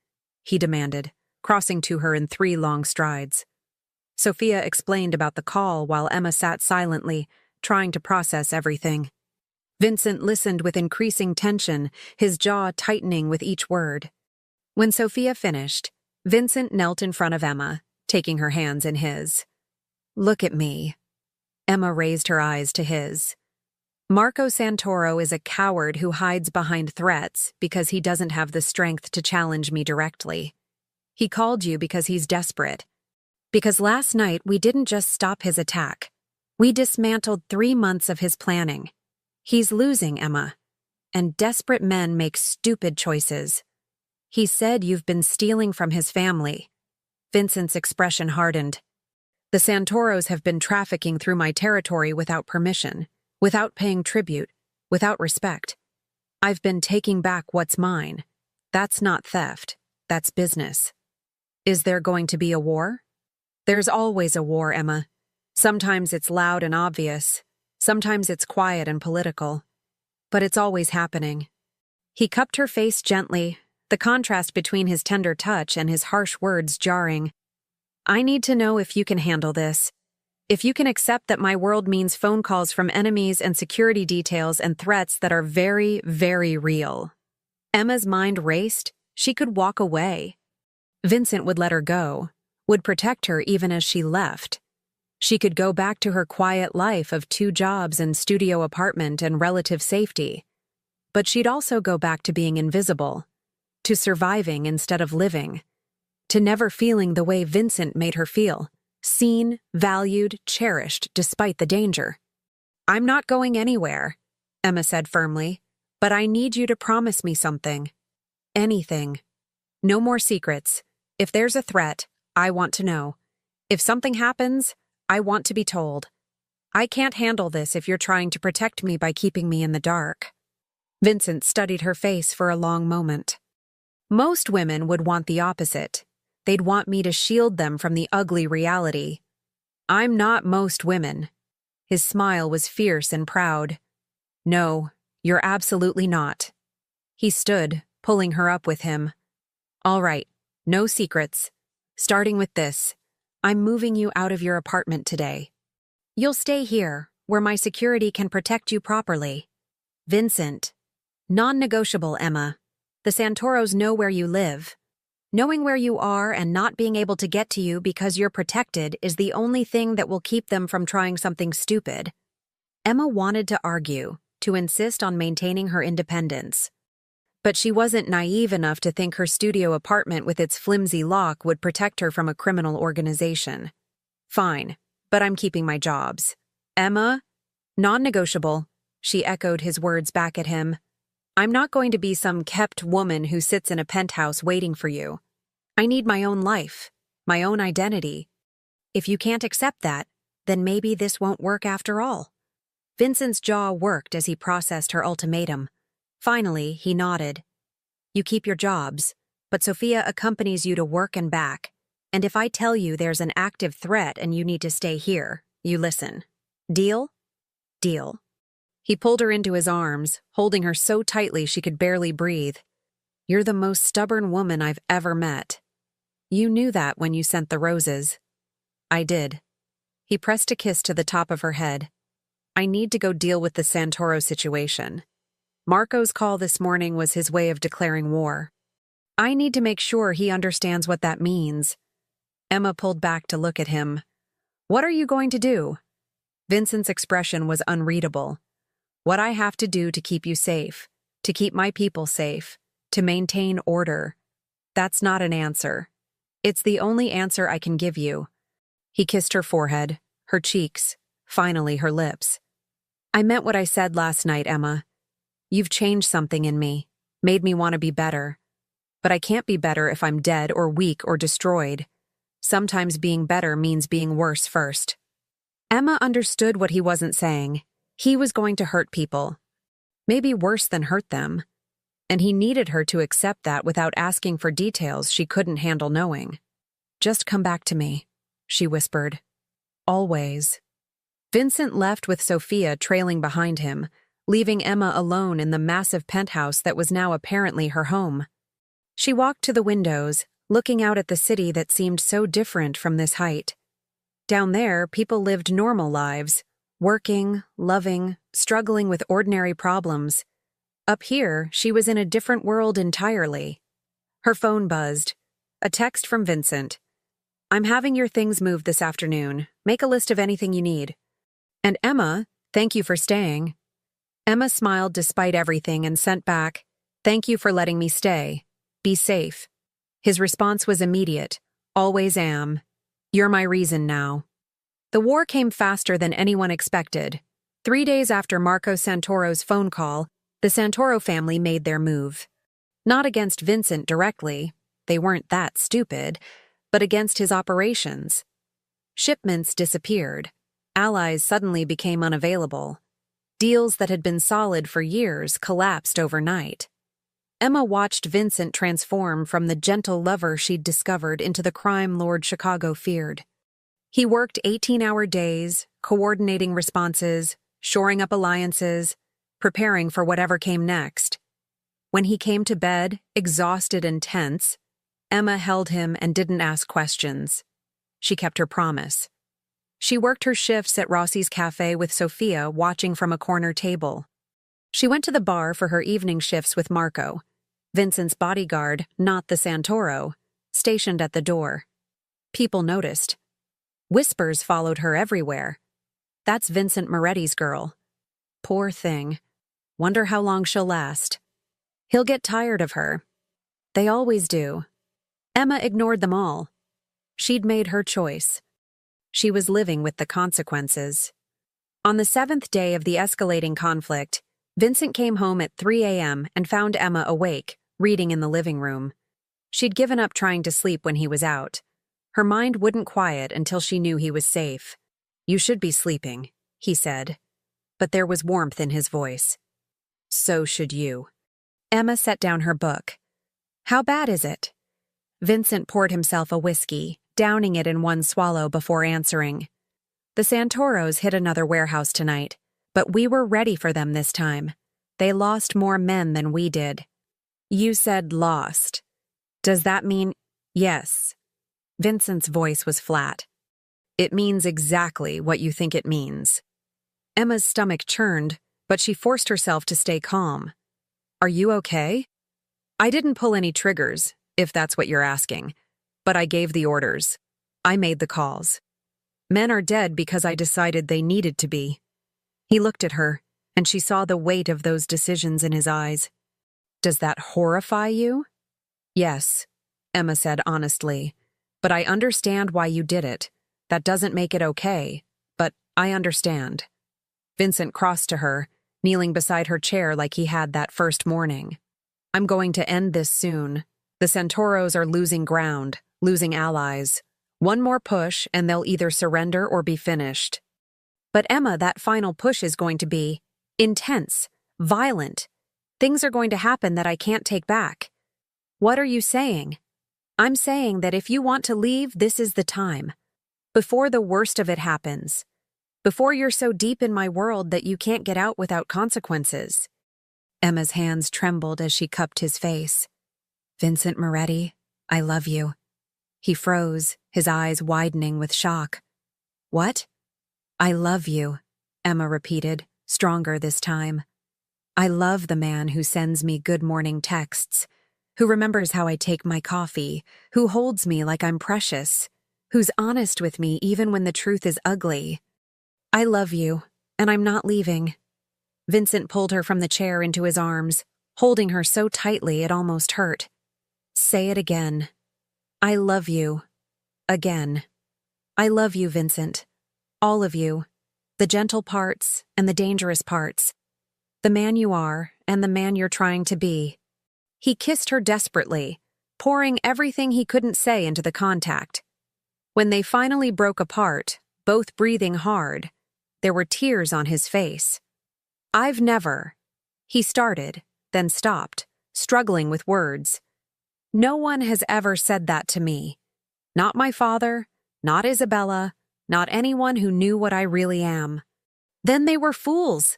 he demanded, crossing to her in 3 long strides. Sophia explained about the call while Emma sat silently, trying to process everything. Vincent listened with increasing tension, his jaw tightening with each word. When Sophia finished, Vincent knelt in front of Emma, taking her hands in his. "Look at me." Emma raised her eyes to his. "Marco Santoro is a coward who hides behind threats because he doesn't have the strength to challenge me directly. He called you because he's desperate. Because last night we didn't just stop his attack. We dismantled 3 months of his planning. He's losing, Emma. And desperate men make stupid choices. He said you've been stealing from his family." Vincent's expression hardened. "The Santoros have been trafficking through my territory without permission, without paying tribute, without respect. I've been taking back what's mine. That's not theft. That's business." "Is there going to be a war?" "There's always a war, Emma. Sometimes it's loud and obvious. Sometimes it's quiet and political. But it's always happening." He cupped her face gently, the contrast between his tender touch and his harsh words jarring. "I need to know if you can handle this. If you can accept that my world means phone calls from enemies and security details and threats that are very, very real." Emma's mind raced. She could walk away. Vincent would let her go, would protect her even as she left. She could go back to her quiet life of 2 jobs and studio apartment and relative safety. But she'd also go back to being invisible, to surviving instead of living, to never feeling the way Vincent made her feel, seen, valued, cherished despite the danger. "I'm not going anywhere," Emma said firmly, "but I need you to promise me something. Anything. No more secrets. If there's a threat, I want to know. If something happens, I want to be told. I can't handle this if you're trying to protect me by keeping me in the dark." Vincent studied her face for a long moment. "Most women would want the opposite. They'd want me to shield them from the ugly reality. I'm not most women." His smile was fierce and proud. "No, you're absolutely not." He stood, pulling her up with him. "All right, no secrets. Starting with this, I'm moving you out of your apartment today. You'll stay here, where my security can protect you properly." "Vincent." "Non-negotiable, Emma. The Santoros know where you live. Knowing where you are and not being able to get to you because you're protected is the only thing that will keep them from trying something stupid." Emma wanted to argue, to insist on maintaining her independence. But she wasn't naive enough to think her studio apartment with its flimsy lock would protect her from a criminal organization. "Fine, but I'm keeping my jobs." "Emma?" "Non-negotiable," she echoed his words back at him. "I'm not going to be some kept woman who sits in a penthouse waiting for you. I need my own life, my own identity. If you can't accept that, then maybe this won't work after all." Vincent's jaw worked as he processed her ultimatum. Finally, he nodded. "You keep your jobs, but Sophia accompanies you to work and back. And if I tell you there's an active threat and you need to stay here, you listen. Deal?" "Deal." He pulled her into his arms, holding her so tightly she could barely breathe. "You're the most stubborn woman I've ever met. You knew that when you sent the roses." "I did." He pressed a kiss to the top of her head. "I need to go deal with the Santoro situation. Marco's call this morning was his way of declaring war. I need to make sure he understands what that means." Emma pulled back to look at him. "What are you going to do?" Vincent's expression was unreadable. "What I have to do to keep you safe, to keep my people safe, to maintain order. That's not an answer. It's the only answer I can give you." He kissed her forehead, her cheeks, finally her lips. "I meant what I said last night, Emma. You've changed something in me, made me want to be better. But I can't be better if I'm dead or weak or destroyed. Sometimes being better means being worse first." Emma understood what he wasn't saying. He was going to hurt people. Maybe worse than hurt them. And he needed her to accept that without asking for details she couldn't handle knowing. "Just come back to me," she whispered. "Always." Vincent left with Sophia trailing behind him, leaving Emma alone in the massive penthouse that was now apparently her home. She walked to the windows, looking out at the city that seemed so different from this height. Down there, people lived normal lives, working, loving, struggling with ordinary problems. Up here, she was in a different world entirely. Her phone buzzed. A text from Vincent. "I'm having your things moved this afternoon. Make a list of anything you need." And Emma, "Thank you for staying." Emma smiled despite everything and sent back, "Thank you for letting me stay. Be safe." His response was immediate. "Always am. You're my reason now." The war came faster than anyone expected. 3 days after Marco Santoro's phone call, the Santoro family made their move. Not against Vincent directly, they weren't that stupid, but against his operations. Shipments disappeared. Allies suddenly became unavailable. Deals that had been solid for years collapsed overnight. Emma watched Vincent transform from the gentle lover she'd discovered into the crime lord Chicago feared. He worked 18-hour days, coordinating responses, shoring up alliances, preparing for whatever came next. When he came to bed, exhausted and tense, Emma held him and didn't ask questions. She kept her promise. She worked her shifts at Rossi's cafe with Sophia watching from a corner table. She went to the bar for her evening shifts with Marco, Vincent's bodyguard, not the Santoro, stationed at the door. People noticed. Whispers followed her everywhere. "That's Vincent Moretti's girl. Poor thing. Wonder how long she'll last. He'll get tired of her." They always do. Emma ignored them all. She'd made her choice. She was living with the consequences. On the 7th day of the escalating conflict, Vincent came home at 3 a.m. and found Emma awake, reading in the living room. She'd given up trying to sleep when he was out. Her mind wouldn't quiet until she knew he was safe. "You should be sleeping," he said. But there was warmth in his voice. "So should you." Emma set down her book. "How bad is it?" Vincent poured himself a whiskey, downing it in one swallow before answering. "The Santoros hit another warehouse tonight, but we were ready for them this time. They lost more men than we did." "You said lost. Does that mean—" "Yes." Vincent's voice was flat. "It means exactly what you think it means." Emma's stomach churned, but she forced herself to stay calm. "Are you okay?" "I didn't pull any triggers, if that's what you're asking. But I gave the orders. I made the calls. Men are dead because I decided they needed to be." He looked at her, and she saw the weight of those decisions in his eyes. "Does that horrify you?" "Yes," Emma said honestly. "But I understand why you did it. That doesn't make it okay, but I understand." Vincent crossed to her, kneeling beside her chair like he had that first morning. "I'm going to end this soon. The Santoros are losing ground, losing allies. One more push and they'll either surrender or be finished." "But Emma, that final push is going to be intense, violent. Things are going to happen that I can't take back." "What are you saying?" "I'm saying that if you want to leave, this is the time. Before the worst of it happens. Before you're so deep in my world that you can't get out without consequences." Emma's hands trembled as she cupped his face. "Vincent Moretti, I love you." He froze, his eyes widening with shock. "What?" "I love you," Emma repeated, stronger this time. "I love the man who sends me good morning texts, who remembers how I take my coffee, who holds me like I'm precious, who's honest with me even when the truth is ugly. I love you, and I'm not leaving." Vincent pulled her from the chair into his arms, holding her so tightly it almost hurt. "Say it again. I love you. Again. I love you, Vincent. All of you. The gentle parts and the dangerous parts. The man you are and the man you're trying to be." He kissed her desperately, pouring everything he couldn't say into the contact. When they finally broke apart, both breathing hard, there were tears on his face. "I've never—" He started, then stopped, struggling with words. "No one has ever said that to me. Not my father, not Isabella, not anyone who knew what I really am." "Then they were fools,"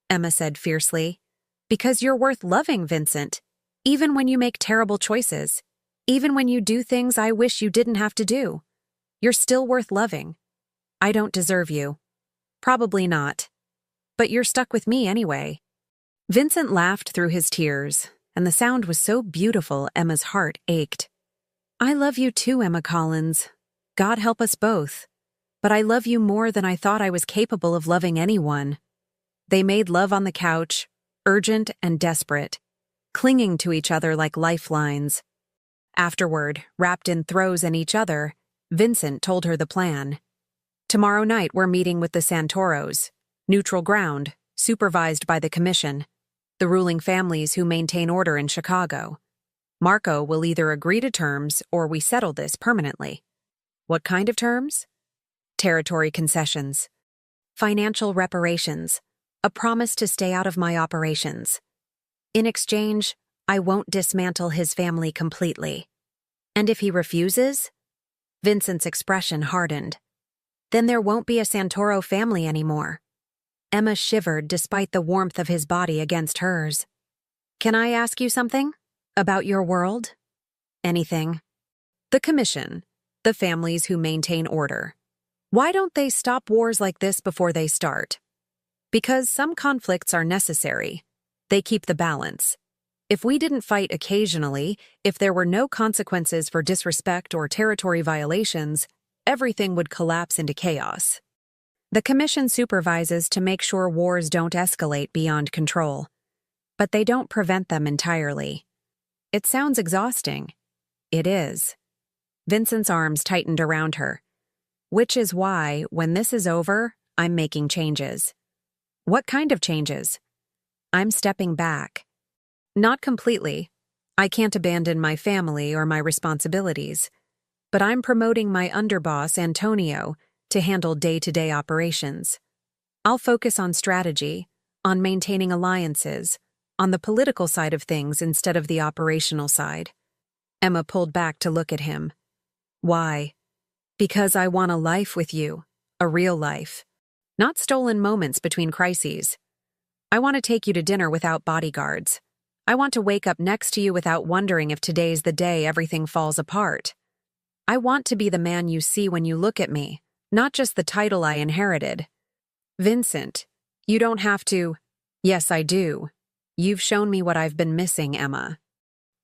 Emma said fiercely. "Because you're worth loving, Vincent. Even when you make terrible choices. Even when you do things I wish you didn't have to do. You're still worth loving. I don't deserve you." Probably not. But you're stuck with me anyway. Vincent laughed through his tears, and the sound was so beautiful Emma's heart ached. I love you too, Emma Collins. God help us both. But I love you more than I thought I was capable of loving anyone. They made love on the couch, urgent and desperate, clinging to each other like lifelines. Afterward, wrapped in throes and each other, Vincent told her the plan. Tomorrow night we're meeting with the Santoros, neutral ground, supervised by the Commission, the ruling families who maintain order in Chicago. Marco will either agree to terms or we settle this permanently. What kind of terms? Territory concessions, financial reparations, a promise to stay out of my operations. In exchange, I won't dismantle his family completely. And if he refuses? Vincent's expression hardened. Then there won't be a Santoro family anymore. Emma shivered despite the warmth of his body against hers. Can I ask you something? About your world? Anything. The Commission, the families who maintain order. Why don't they stop wars like this before they start? Because some conflicts are necessary. They keep the balance. If we didn't fight occasionally, if there were no consequences for disrespect or territory violations, everything would collapse into chaos. The Commission supervises to make sure wars don't escalate beyond control. But they don't prevent them entirely. It sounds exhausting. It is. Vincent's arms tightened around her. Which is why, when this is over, I'm making changes. What kind of changes? I'm stepping back. Not completely. I can't abandon my family or my responsibilities. But I'm promoting my underboss, Antonio, to handle day-to-day operations. I'll focus on strategy, on maintaining alliances, on the political side of things instead of the operational side. Emma pulled back to look at him. Why? Because I want a life with you, a real life. Not stolen moments between crises. I want to take you to dinner without bodyguards. I want to wake up next to you without wondering if today's the day everything falls apart. I want to be the man you see when you look at me, not just the title I inherited. Vincent, you don't have to. Yes, I do. You've shown me what I've been missing, Emma.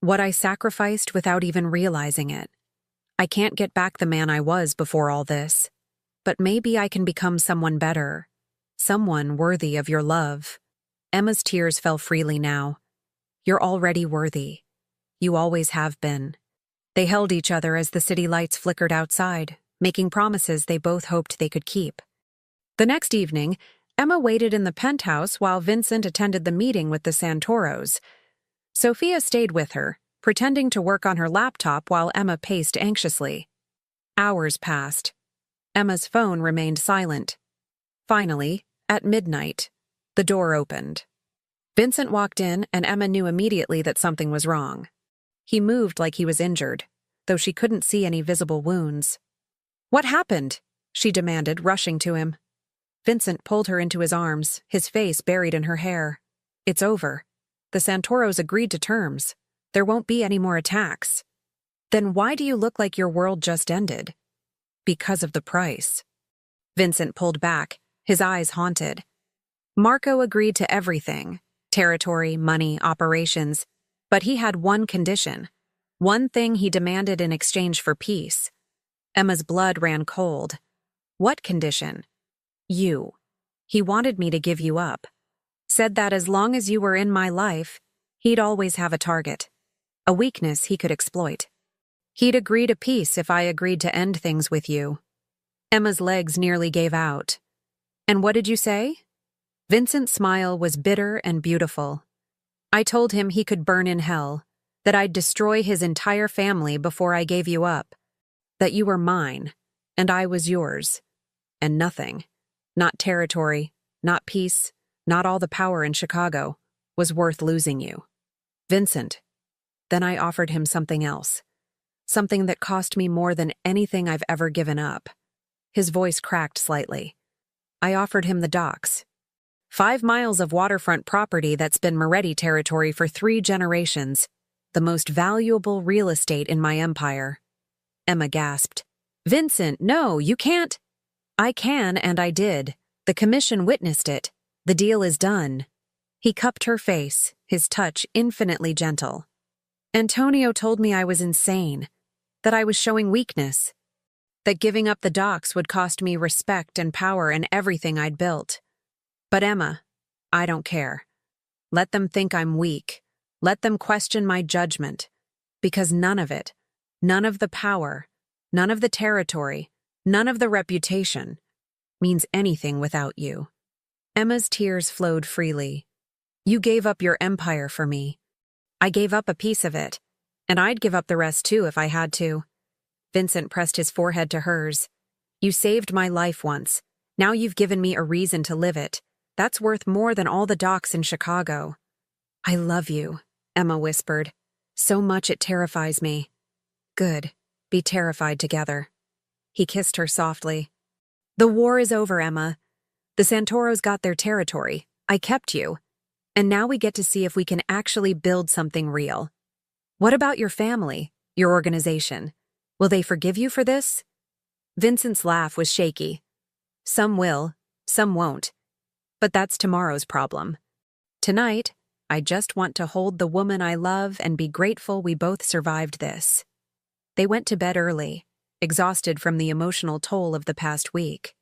What I sacrificed without even realizing it. I can't get back the man I was before all this. But maybe I can become someone better. Someone worthy of your love. Emma's tears fell freely now. You're already worthy. You always have been. They held each other as the city lights flickered outside, making promises they both hoped they could keep. The next evening, Emma waited in the penthouse while Vincent attended the meeting with the Santoros. Sophia stayed with her, pretending to work on her laptop while Emma paced anxiously. Hours passed. Emma's phone remained silent. Finally, at midnight, the door opened. Vincent walked in, and Emma knew immediately that something was wrong. He moved like he was injured, though she couldn't see any visible wounds. What happened? She demanded, rushing to him. Vincent pulled her into his arms, his face buried in her hair. It's over. The Santoros agreed to terms. There won't be any more attacks. Then why do you look like your world just ended? Because of the price. Vincent pulled back, his eyes haunted. Marco agreed to everything. Territory, money, operations. But he had one condition. One thing he demanded in exchange for peace. Emma's blood ran cold. What condition? You. He wanted me to give you up. Said that as long as you were in my life, he'd always have a target. A weakness he could exploit. He'd agree to peace if I agreed to end things with you. Emma's legs nearly gave out. And what did you say? Vincent's smile was bitter and beautiful. I told him he could burn in hell, that I'd destroy his entire family before I gave you up, that you were mine, and I was yours, and nothing, not territory, not peace, not all the power in Chicago, was worth losing you. Vincent. Then I offered him something else, something that cost me more than anything I've ever given up. His voice cracked slightly. I offered him the docks. 5 miles of waterfront property that's been Moretti territory for 3 generations, the most valuable real estate in my empire. Emma gasped. Vincent, no, you can't. I can, and I did. The commission witnessed it. The deal is done. He cupped her face, his touch infinitely gentle. Antonio told me I was insane, that I was showing weakness, that giving up the docks would cost me respect and power and everything I'd built. But Emma, I don't care. Let them think I'm weak. Let them question my judgment. Because none of it, none of the power, none of the territory, none of the reputation, means anything without you. Emma's tears flowed freely. You gave up your empire for me. I gave up a piece of it, and I'd give up the rest too if I had to. Vincent pressed his forehead to hers. You saved my life once. Now you've given me a reason to live it. That's worth more than all the docks in Chicago. I love you, Emma whispered. So much it terrifies me. Good. Be terrified together. He kissed her softly. The war is over, Emma. The Santoros got their territory. I kept you. And now we get to see if we can actually build something real. What about your family, your organization? Will they forgive you for this? Vincent's laugh was shaky. Some will, some won't. But that's tomorrow's problem. Tonight, I just want to hold the woman I love and be grateful we both survived this. They went to bed early, exhausted from the emotional toll of the past week.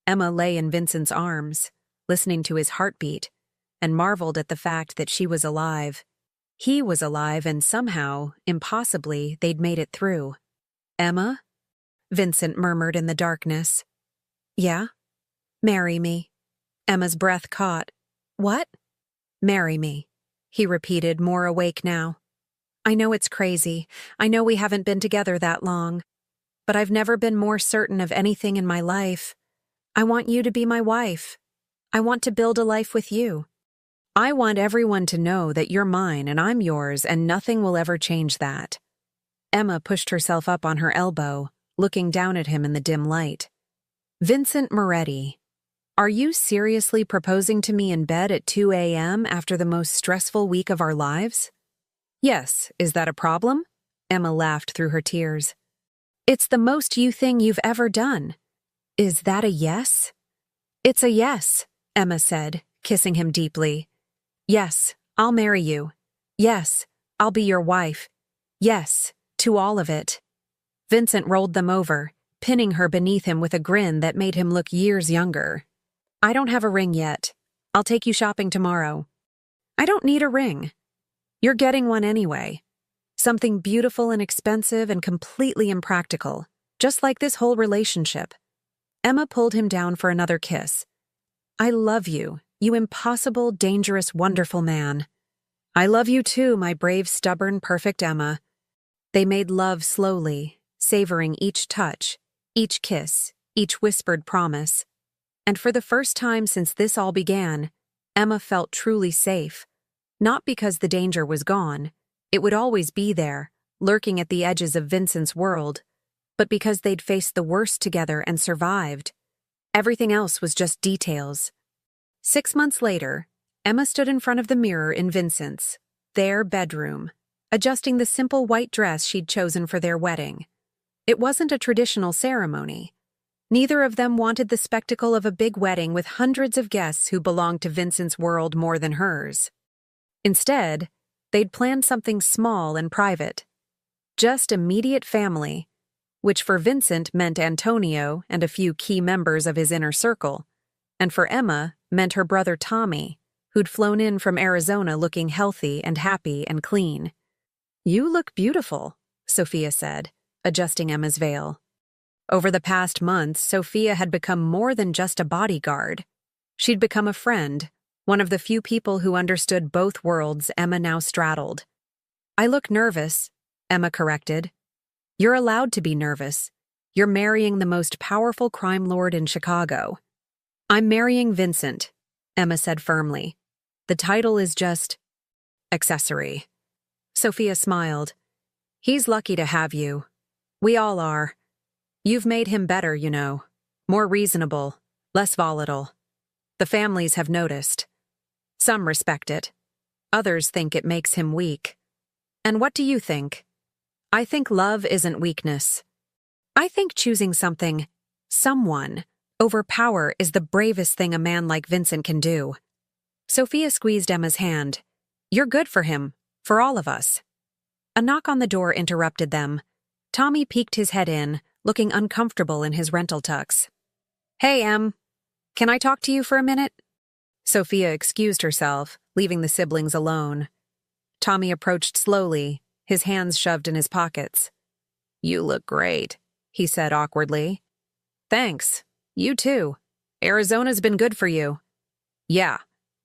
Emma lay in Vincent's arms, listening to his heartbeat, and marveled at the fact that she was alive. He was alive, and somehow, impossibly, they'd made it through. Emma? Vincent murmured in the darkness. Yeah? Marry me. Emma's breath caught. What? Marry me, he repeated, more awake now. I know it's crazy. I know we haven't been together that long. But I've never been more certain of anything in my life. I want you to be my wife. I want to build a life with you. I want everyone to know that you're mine and I'm yours, and nothing will ever change that. Emma pushed herself up on her elbow, looking down at him in the dim light. Vincent Moretti, are you seriously proposing to me in bed at 2 a.m. after the most stressful week of our lives? Yes, is that a problem? Emma laughed through her tears. It's the most you thing you've ever done. Is that a yes? It's a yes, Emma said, kissing him deeply. Yes, I'll marry you. Yes, I'll be your wife. Yes, to all of it. Vincent rolled them over, pinning her beneath him with a grin that made him look years younger. I don't have a ring yet. I'll take you shopping tomorrow. I don't need a ring. You're getting one anyway. Something beautiful and expensive and completely impractical, just like this whole relationship. Emma pulled him down for another kiss. I love you, you impossible, dangerous, wonderful man. I love you too, my brave, stubborn, perfect Emma. They made love slowly, savoring each touch, each kiss, each whispered promise. And for the first time since this all began, Emma felt truly safe. Not because the danger was gone. It would always be there, lurking at the edges of Vincent's world, but because they'd faced the worst together and survived. Everything else was just details. 6 months later, Emma stood in front of the mirror in Vincent's, their bedroom, adjusting the simple white dress she'd chosen for their wedding. It wasn't a traditional ceremony. Neither of them wanted the spectacle of a big wedding with hundreds of guests who belonged to Vincent's world more than hers. Instead, they'd planned something small and private. Just immediate family, which for Vincent meant Antonio and a few key members of his inner circle, and for Emma meant her brother Tommy, who'd flown in from Arizona looking healthy and happy and clean. You look beautiful, Sophia said, adjusting Emma's veil. Over the past months, Sophia had become more than just a bodyguard. She'd become a friend, one of the few people who understood both worlds Emma now straddled. I look nervous, Emma corrected. You're allowed to be nervous. You're marrying the most powerful crime lord in Chicago. I'm marrying Vincent, Emma said firmly. The title is just accessory. Sophia smiled. He's lucky to have you. We all are. You've made him better, you know. More reasonable, less volatile. The families have noticed. Some respect it. Others think it makes him weak. And what do you think? I think love isn't weakness. I think choosing something, someone, Overpower is the bravest thing a man like Vincent can do. Sophia squeezed Emma's hand. You're good for him, for all of us. A knock on the door interrupted them. Tommy peeked his head in, looking uncomfortable in his rental tux. Hey, Em. Can I talk to you for a minute? Sophia excused herself, leaving the siblings alone. Tommy approached slowly, his hands shoved in his pockets. You look great, he said awkwardly. Thanks. You too. Arizona's been good for you. Yeah.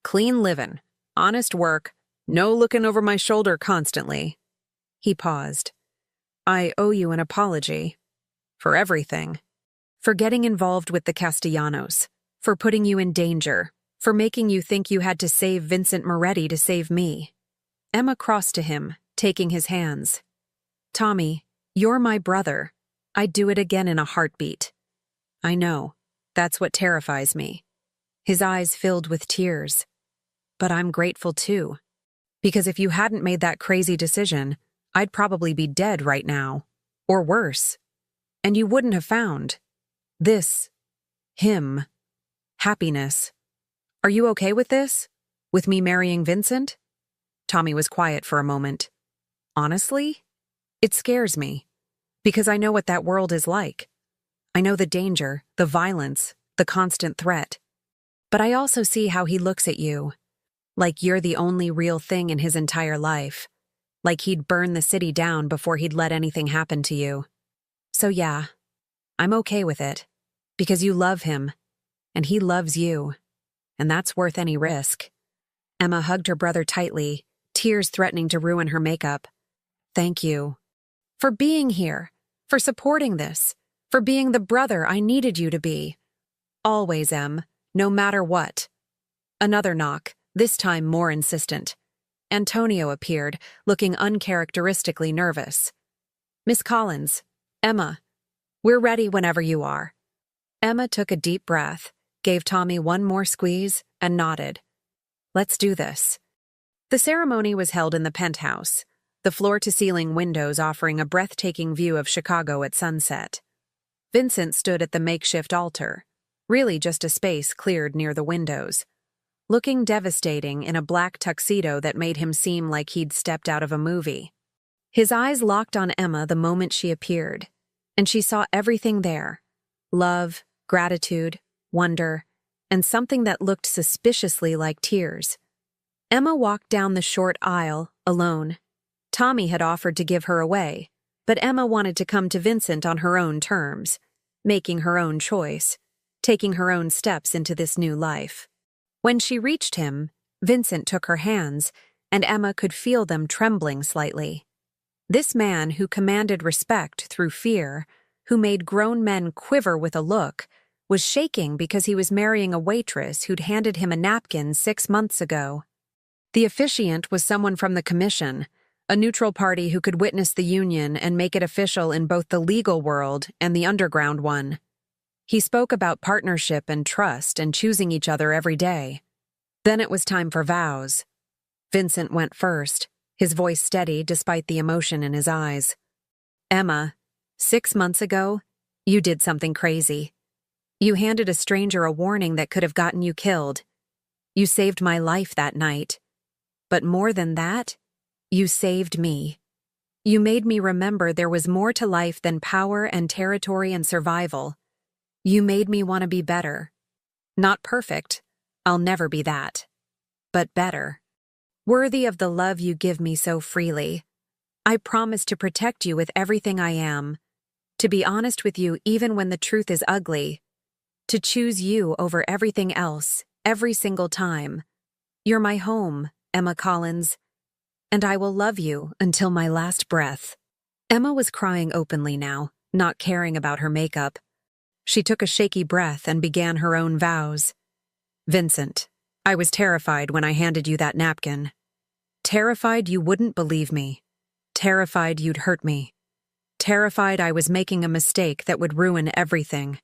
Clean livin', honest work, no looking over my shoulder constantly. He paused. I owe you an apology. For everything. For getting involved with the Castellanos. For putting you in danger. For making you think you had to save Vincent Moretti to save me. Emma crossed to him, taking his hands. Tommy, you're my brother. I'd do it again in a heartbeat. I know. That's what terrifies me. His eyes filled with tears. But I'm grateful too. Because if you hadn't made that crazy decision, I'd probably be dead right now. Or worse. And you wouldn't have found him, happiness. Are you okay with this? With me marrying Vincent? Tommy was quiet for a moment. Honestly, it scares me. Because I know what that world is like. I know the danger, the violence, the constant threat. But I also see how he looks at you. Like you're the only real thing in his entire life. Like he'd burn the city down before he'd let anything happen to you. So yeah, I'm okay with it. Because you love him. And he loves you. And that's worth any risk. Emma hugged her brother tightly, tears threatening to ruin her makeup. Thank you. For being here. For supporting this. For being the brother I needed you to be. Always, Em, no matter what. Another knock, this time more insistent. Antonio appeared, looking uncharacteristically nervous. Miss Collins, Emma, we're ready whenever you are. Emma took a deep breath, gave Tommy one more squeeze, and nodded. Let's do this. The ceremony was held in the penthouse, the floor-to-ceiling windows offering a breathtaking view of Chicago at sunset. Vincent stood at the makeshift altar, really just a space cleared near the windows, looking devastating in a black tuxedo that made him seem like he'd stepped out of a movie. His eyes locked on Emma the moment she appeared, and she saw everything there. Love, gratitude, wonder, and something that looked suspiciously like tears. Emma walked down the short aisle, alone. Tommy had offered to give her away, but Emma wanted to come to Vincent on her own terms, making her own choice, taking her own steps into this new life. When she reached him, Vincent took her hands, and Emma could feel them trembling slightly. This man who commanded respect through fear, who made grown men quiver with a look, was shaking because he was marrying a waitress who'd handed him a napkin 6 months ago. The officiant was someone from the commission, a neutral party who could witness the union and make it official in both the legal world and the underground one. He spoke about partnership and trust and choosing each other every day. Then it was time for vows. Vincent went first, his voice steady despite the emotion in his eyes. Emma, 6 months ago, you did something crazy. You handed a stranger a warning that could have gotten you killed. You saved my life that night. But more than that, you saved me. You made me remember there was more to life than power and territory and survival. You made me want to be better. Not perfect. I'll never be that. But better. Worthy of the love you give me so freely. I promise to protect you with everything I am. To be honest with you even when the truth is ugly. To choose you over everything else, every single time. You're my home, Emma Collins. And I will love you until my last breath. Emma was crying openly now, not caring about her makeup. She took a shaky breath and began her own vows. Vincent, I was terrified when I handed you that napkin. Terrified you wouldn't believe me. Terrified you'd hurt me. Terrified I was making a mistake that would ruin everything.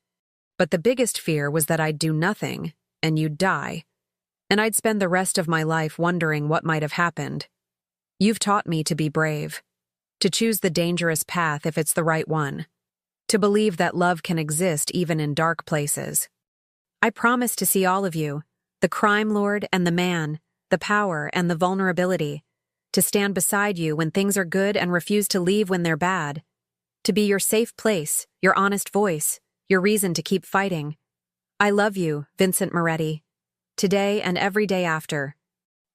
But the biggest fear was that I'd do nothing, and you'd die. And I'd spend the rest of my life wondering what might have happened. You've taught me to be brave. To choose the dangerous path if it's the right one. To believe that love can exist even in dark places. I promise to see all of you, the crime lord and the man, the power and the vulnerability, to stand beside you when things are good and refuse to leave when they're bad, to be your safe place, your honest voice, your reason to keep fighting. I love you, Vincent Moretti, today and every day after."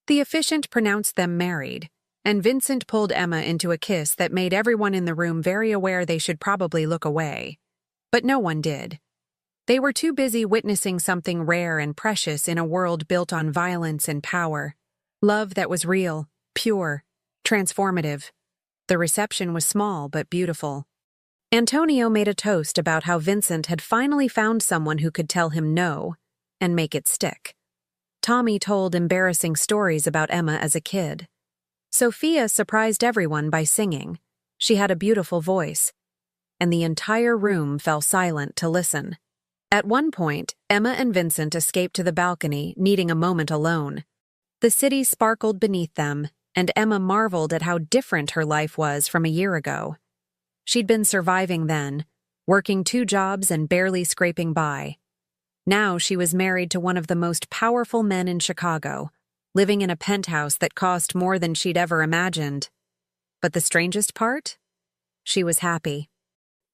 The officiant pronounced them married, and Vincent pulled Emma into a kiss that made everyone in the room very aware they should probably look away. But no one did. They were too busy witnessing something rare and precious in a world built on violence and power. Love that was real, pure, transformative. The reception was small but beautiful. Antonio made a toast about how Vincent had finally found someone who could tell him no and make it stick. Tommy told embarrassing stories about Emma as a kid. Sophia surprised everyone by singing. She had a beautiful voice, and the entire room fell silent to listen. At one point, Emma and Vincent escaped to the balcony, needing a moment alone. The city sparkled beneath them, and Emma marveled at how different her life was from a year ago. She'd been surviving then, working 2 jobs and barely scraping by. Now she was married to one of the most powerful men in Chicago, living in a penthouse that cost more than she'd ever imagined. But the strangest part? She was happy.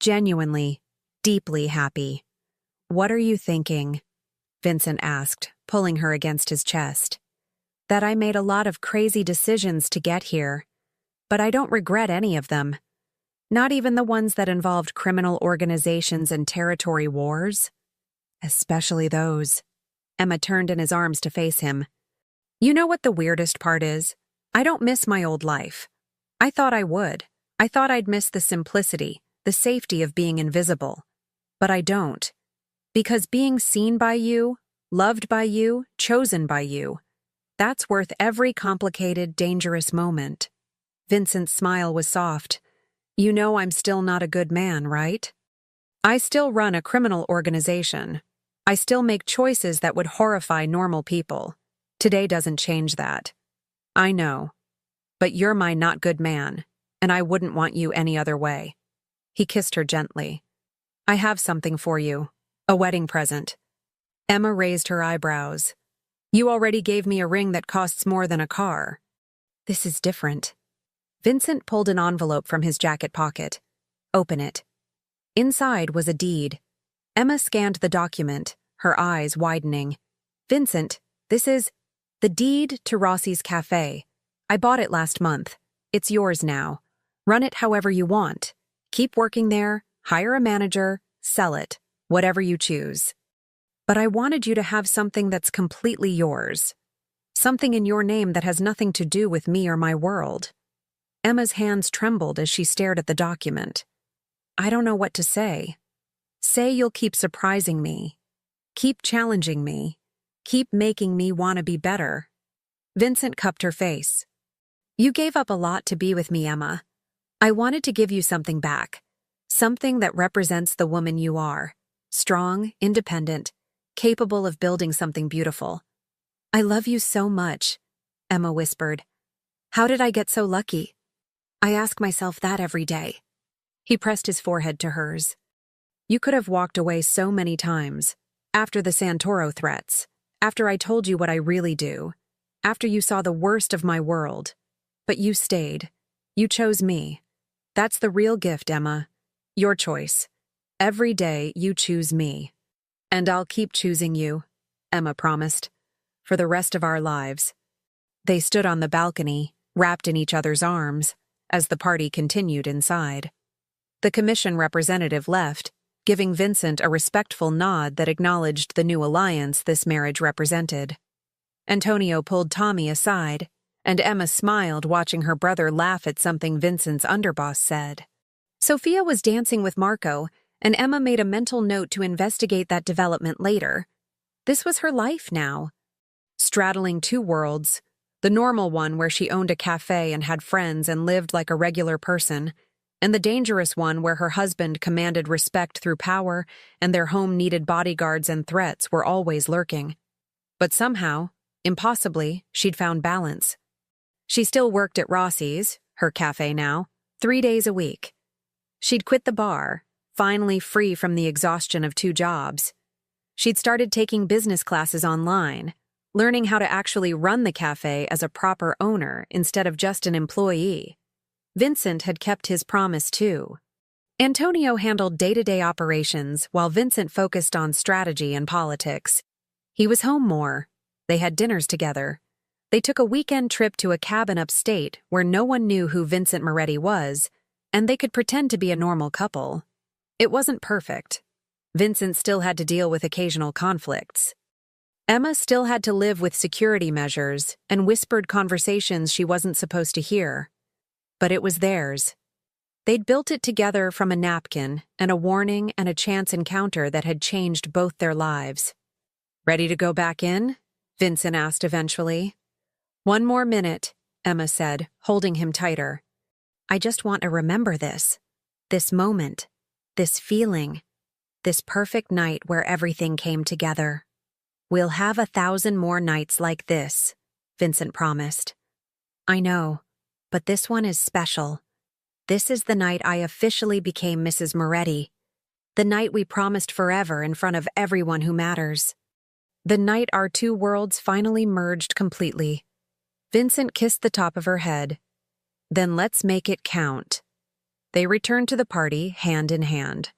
Genuinely, deeply happy. "What are you thinking?" Vincent asked, pulling her against his chest. "That I made a lot of crazy decisions to get here, but I don't regret any of them. Not even the ones that involved criminal organizations and territory wars. Especially those." Emma turned in his arms to face him. "You know what the weirdest part is? I don't miss my old life. I thought I would. I thought I'd miss the simplicity, the safety of being invisible. But I don't. Because being seen by you, loved by you, chosen by you, that's worth every complicated, dangerous moment." Vincent's smile was soft. "You know I'm still not a good man, right? I still run a criminal organization. I still make choices that would horrify normal people. Today doesn't change that. I know. But you're my not good man, and I wouldn't want you any other way." He kissed her gently. "I have something for you. A wedding present." Emma raised her eyebrows. "You already gave me a ring that costs more than a car." "This is different." Vincent pulled an envelope from his jacket pocket. "Open it." Inside was a deed. Emma scanned the document, her eyes widening. "Vincent, this is the deed to Rossi's Cafe. I bought it last month. It's yours now. Run it however you want. Keep working there, hire a manager, sell it, whatever you choose. But I wanted you to have something that's completely yours. Something in your name that has nothing to do with me or my world." Emma's hands trembled as she stared at the document. "I don't know what to say. Say you'll keep surprising me. Keep challenging me. Keep making me want to be better." Vincent cupped her face. "You gave up a lot to be with me, Emma. I wanted to give you something back. Something that represents the woman you are. Strong, independent, capable of building something beautiful." "I love you so much," Emma whispered. "How did I get so lucky? I ask myself that every day." He pressed his forehead to hers. "You could have walked away so many times. After the Santoro threats. After I told you what I really do. After you saw the worst of my world. But you stayed. You chose me. That's the real gift, Emma. Your choice. Every day you choose me. And I'll keep choosing you," Emma promised. "For the rest of our lives." They stood on the balcony, wrapped in each other's arms, as the party continued inside. The commission representative left, giving Vincent a respectful nod that acknowledged the new alliance this marriage represented. Antonio pulled Tommy aside, and Emma smiled watching her brother laugh at something Vincent's underboss said. Sophia was dancing with Marco, and Emma made a mental note to investigate that development later. This was her life now. Straddling 2 worlds, the normal one where she owned a cafe and had friends and lived like a regular person, and the dangerous one where her husband commanded respect through power and their home needed bodyguards and threats were always lurking. But somehow, impossibly, she'd found balance. She still worked at Rossi's, her cafe now, 3 days a week. She'd quit the bar, finally free from the exhaustion of 2 jobs. She'd started taking business classes online, learning how to actually run the cafe as a proper owner instead of just an employee. Vincent had kept his promise too. Antonio handled day-to-day operations while Vincent focused on strategy and politics. He was home more. They had dinners together. They took a weekend trip to a cabin upstate where no one knew who Vincent Moretti was, and they could pretend to be a normal couple. It wasn't perfect. Vincent still had to deal with occasional conflicts. Emma still had to live with security measures and whispered conversations she wasn't supposed to hear. But it was theirs. They'd built it together from a napkin and a warning and a chance encounter that had changed both their lives. "Ready to go back in?" Vincent asked eventually. "One more minute," Emma said, holding him tighter. "I just want to remember this moment, this feeling, this perfect night where everything came together. We'll have 1,000 more nights like this," Vincent promised. "I know, but this one is special. This is the night I officially became Mrs. Moretti. The night we promised forever in front of everyone who matters. The night our two worlds finally merged completely." Vincent kissed the top of her head. "Then let's make it count." They returned to the party, hand in hand.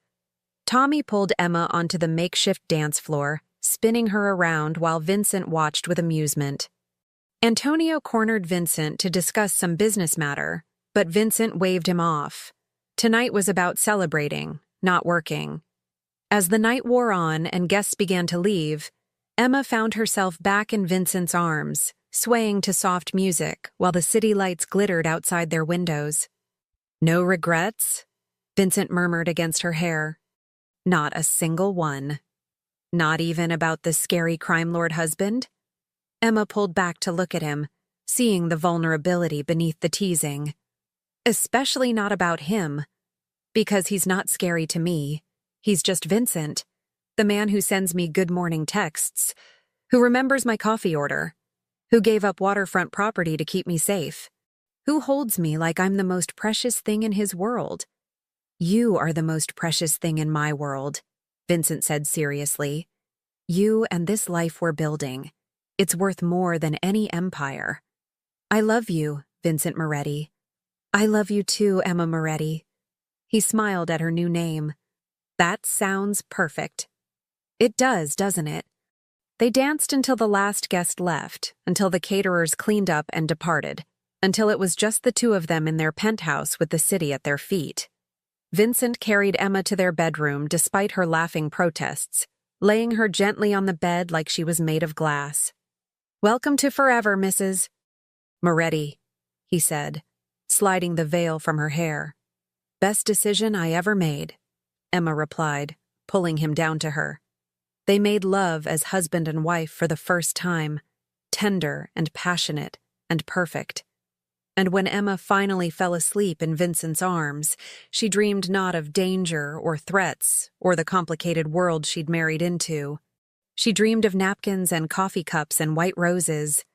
Tommy pulled Emma onto the makeshift dance floor, spinning her around while Vincent watched with amusement. Antonio cornered Vincent to discuss some business matter, but Vincent waved him off. Tonight was about celebrating, not working. As the night wore on and guests began to leave, Emma found herself back in Vincent's arms, swaying to soft music while the city lights glittered outside their windows. "No regrets?" Vincent murmured against her hair. "Not a single one. Not even about the scary crime lord husband?" Emma pulled back to look at him, seeing the vulnerability beneath the teasing. "Especially not about him. Because he's not scary to me. He's just Vincent, the man who sends me good morning texts, who remembers my coffee order, who gave up waterfront property to keep me safe, who holds me like I'm the most precious thing in his world. You are the most precious thing in my world," Vincent said seriously. "You and this life we're building. It's worth more than any empire. I love you, Vincent Moretti." "I love you too, Emma Moretti." He smiled at her new name. "That sounds perfect." "It does, doesn't it?" They danced until the last guest left, until the caterers cleaned up and departed, until it was just the two of them in their penthouse with the city at their feet. Vincent carried Emma to their bedroom despite her laughing protests, laying her gently on the bed like she was made of glass. "Welcome to forever, Mrs. Moretti," he said, sliding the veil from her hair. "Best decision I ever made," Emma replied, pulling him down to her. They made love as husband and wife for the first time, tender and passionate and perfect. And when Emma finally fell asleep in Vincent's arms, she dreamed not of danger or threats or the complicated world she'd married into. She dreamed of napkins and coffee cups and white roses,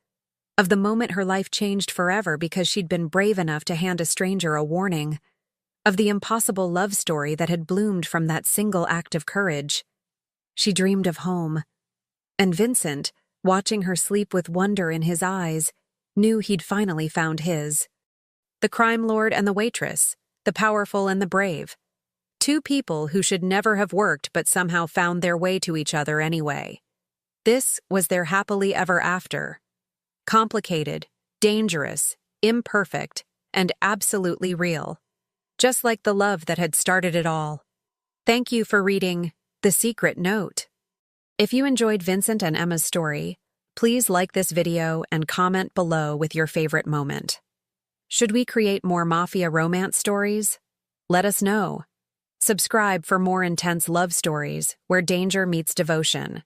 of the moment her life changed forever because she'd been brave enough to hand a stranger a warning, of the impossible love story that had bloomed from that single act of courage. She dreamed of home. And Vincent, watching her sleep with wonder in his eyes, knew he'd finally found his. The crime lord and the waitress, the powerful and the brave. Two people who should never have worked but somehow found their way to each other anyway. This was their happily ever after. Complicated, dangerous, imperfect, and absolutely real. Just like the love that had started it all. Thank you for reading The Secret Note. If you enjoyed Vincent and Emma's story, please like this video and comment below with your favorite moment. Should we create more Mafia romance stories? Let us know. Subscribe for more intense love stories where danger meets devotion.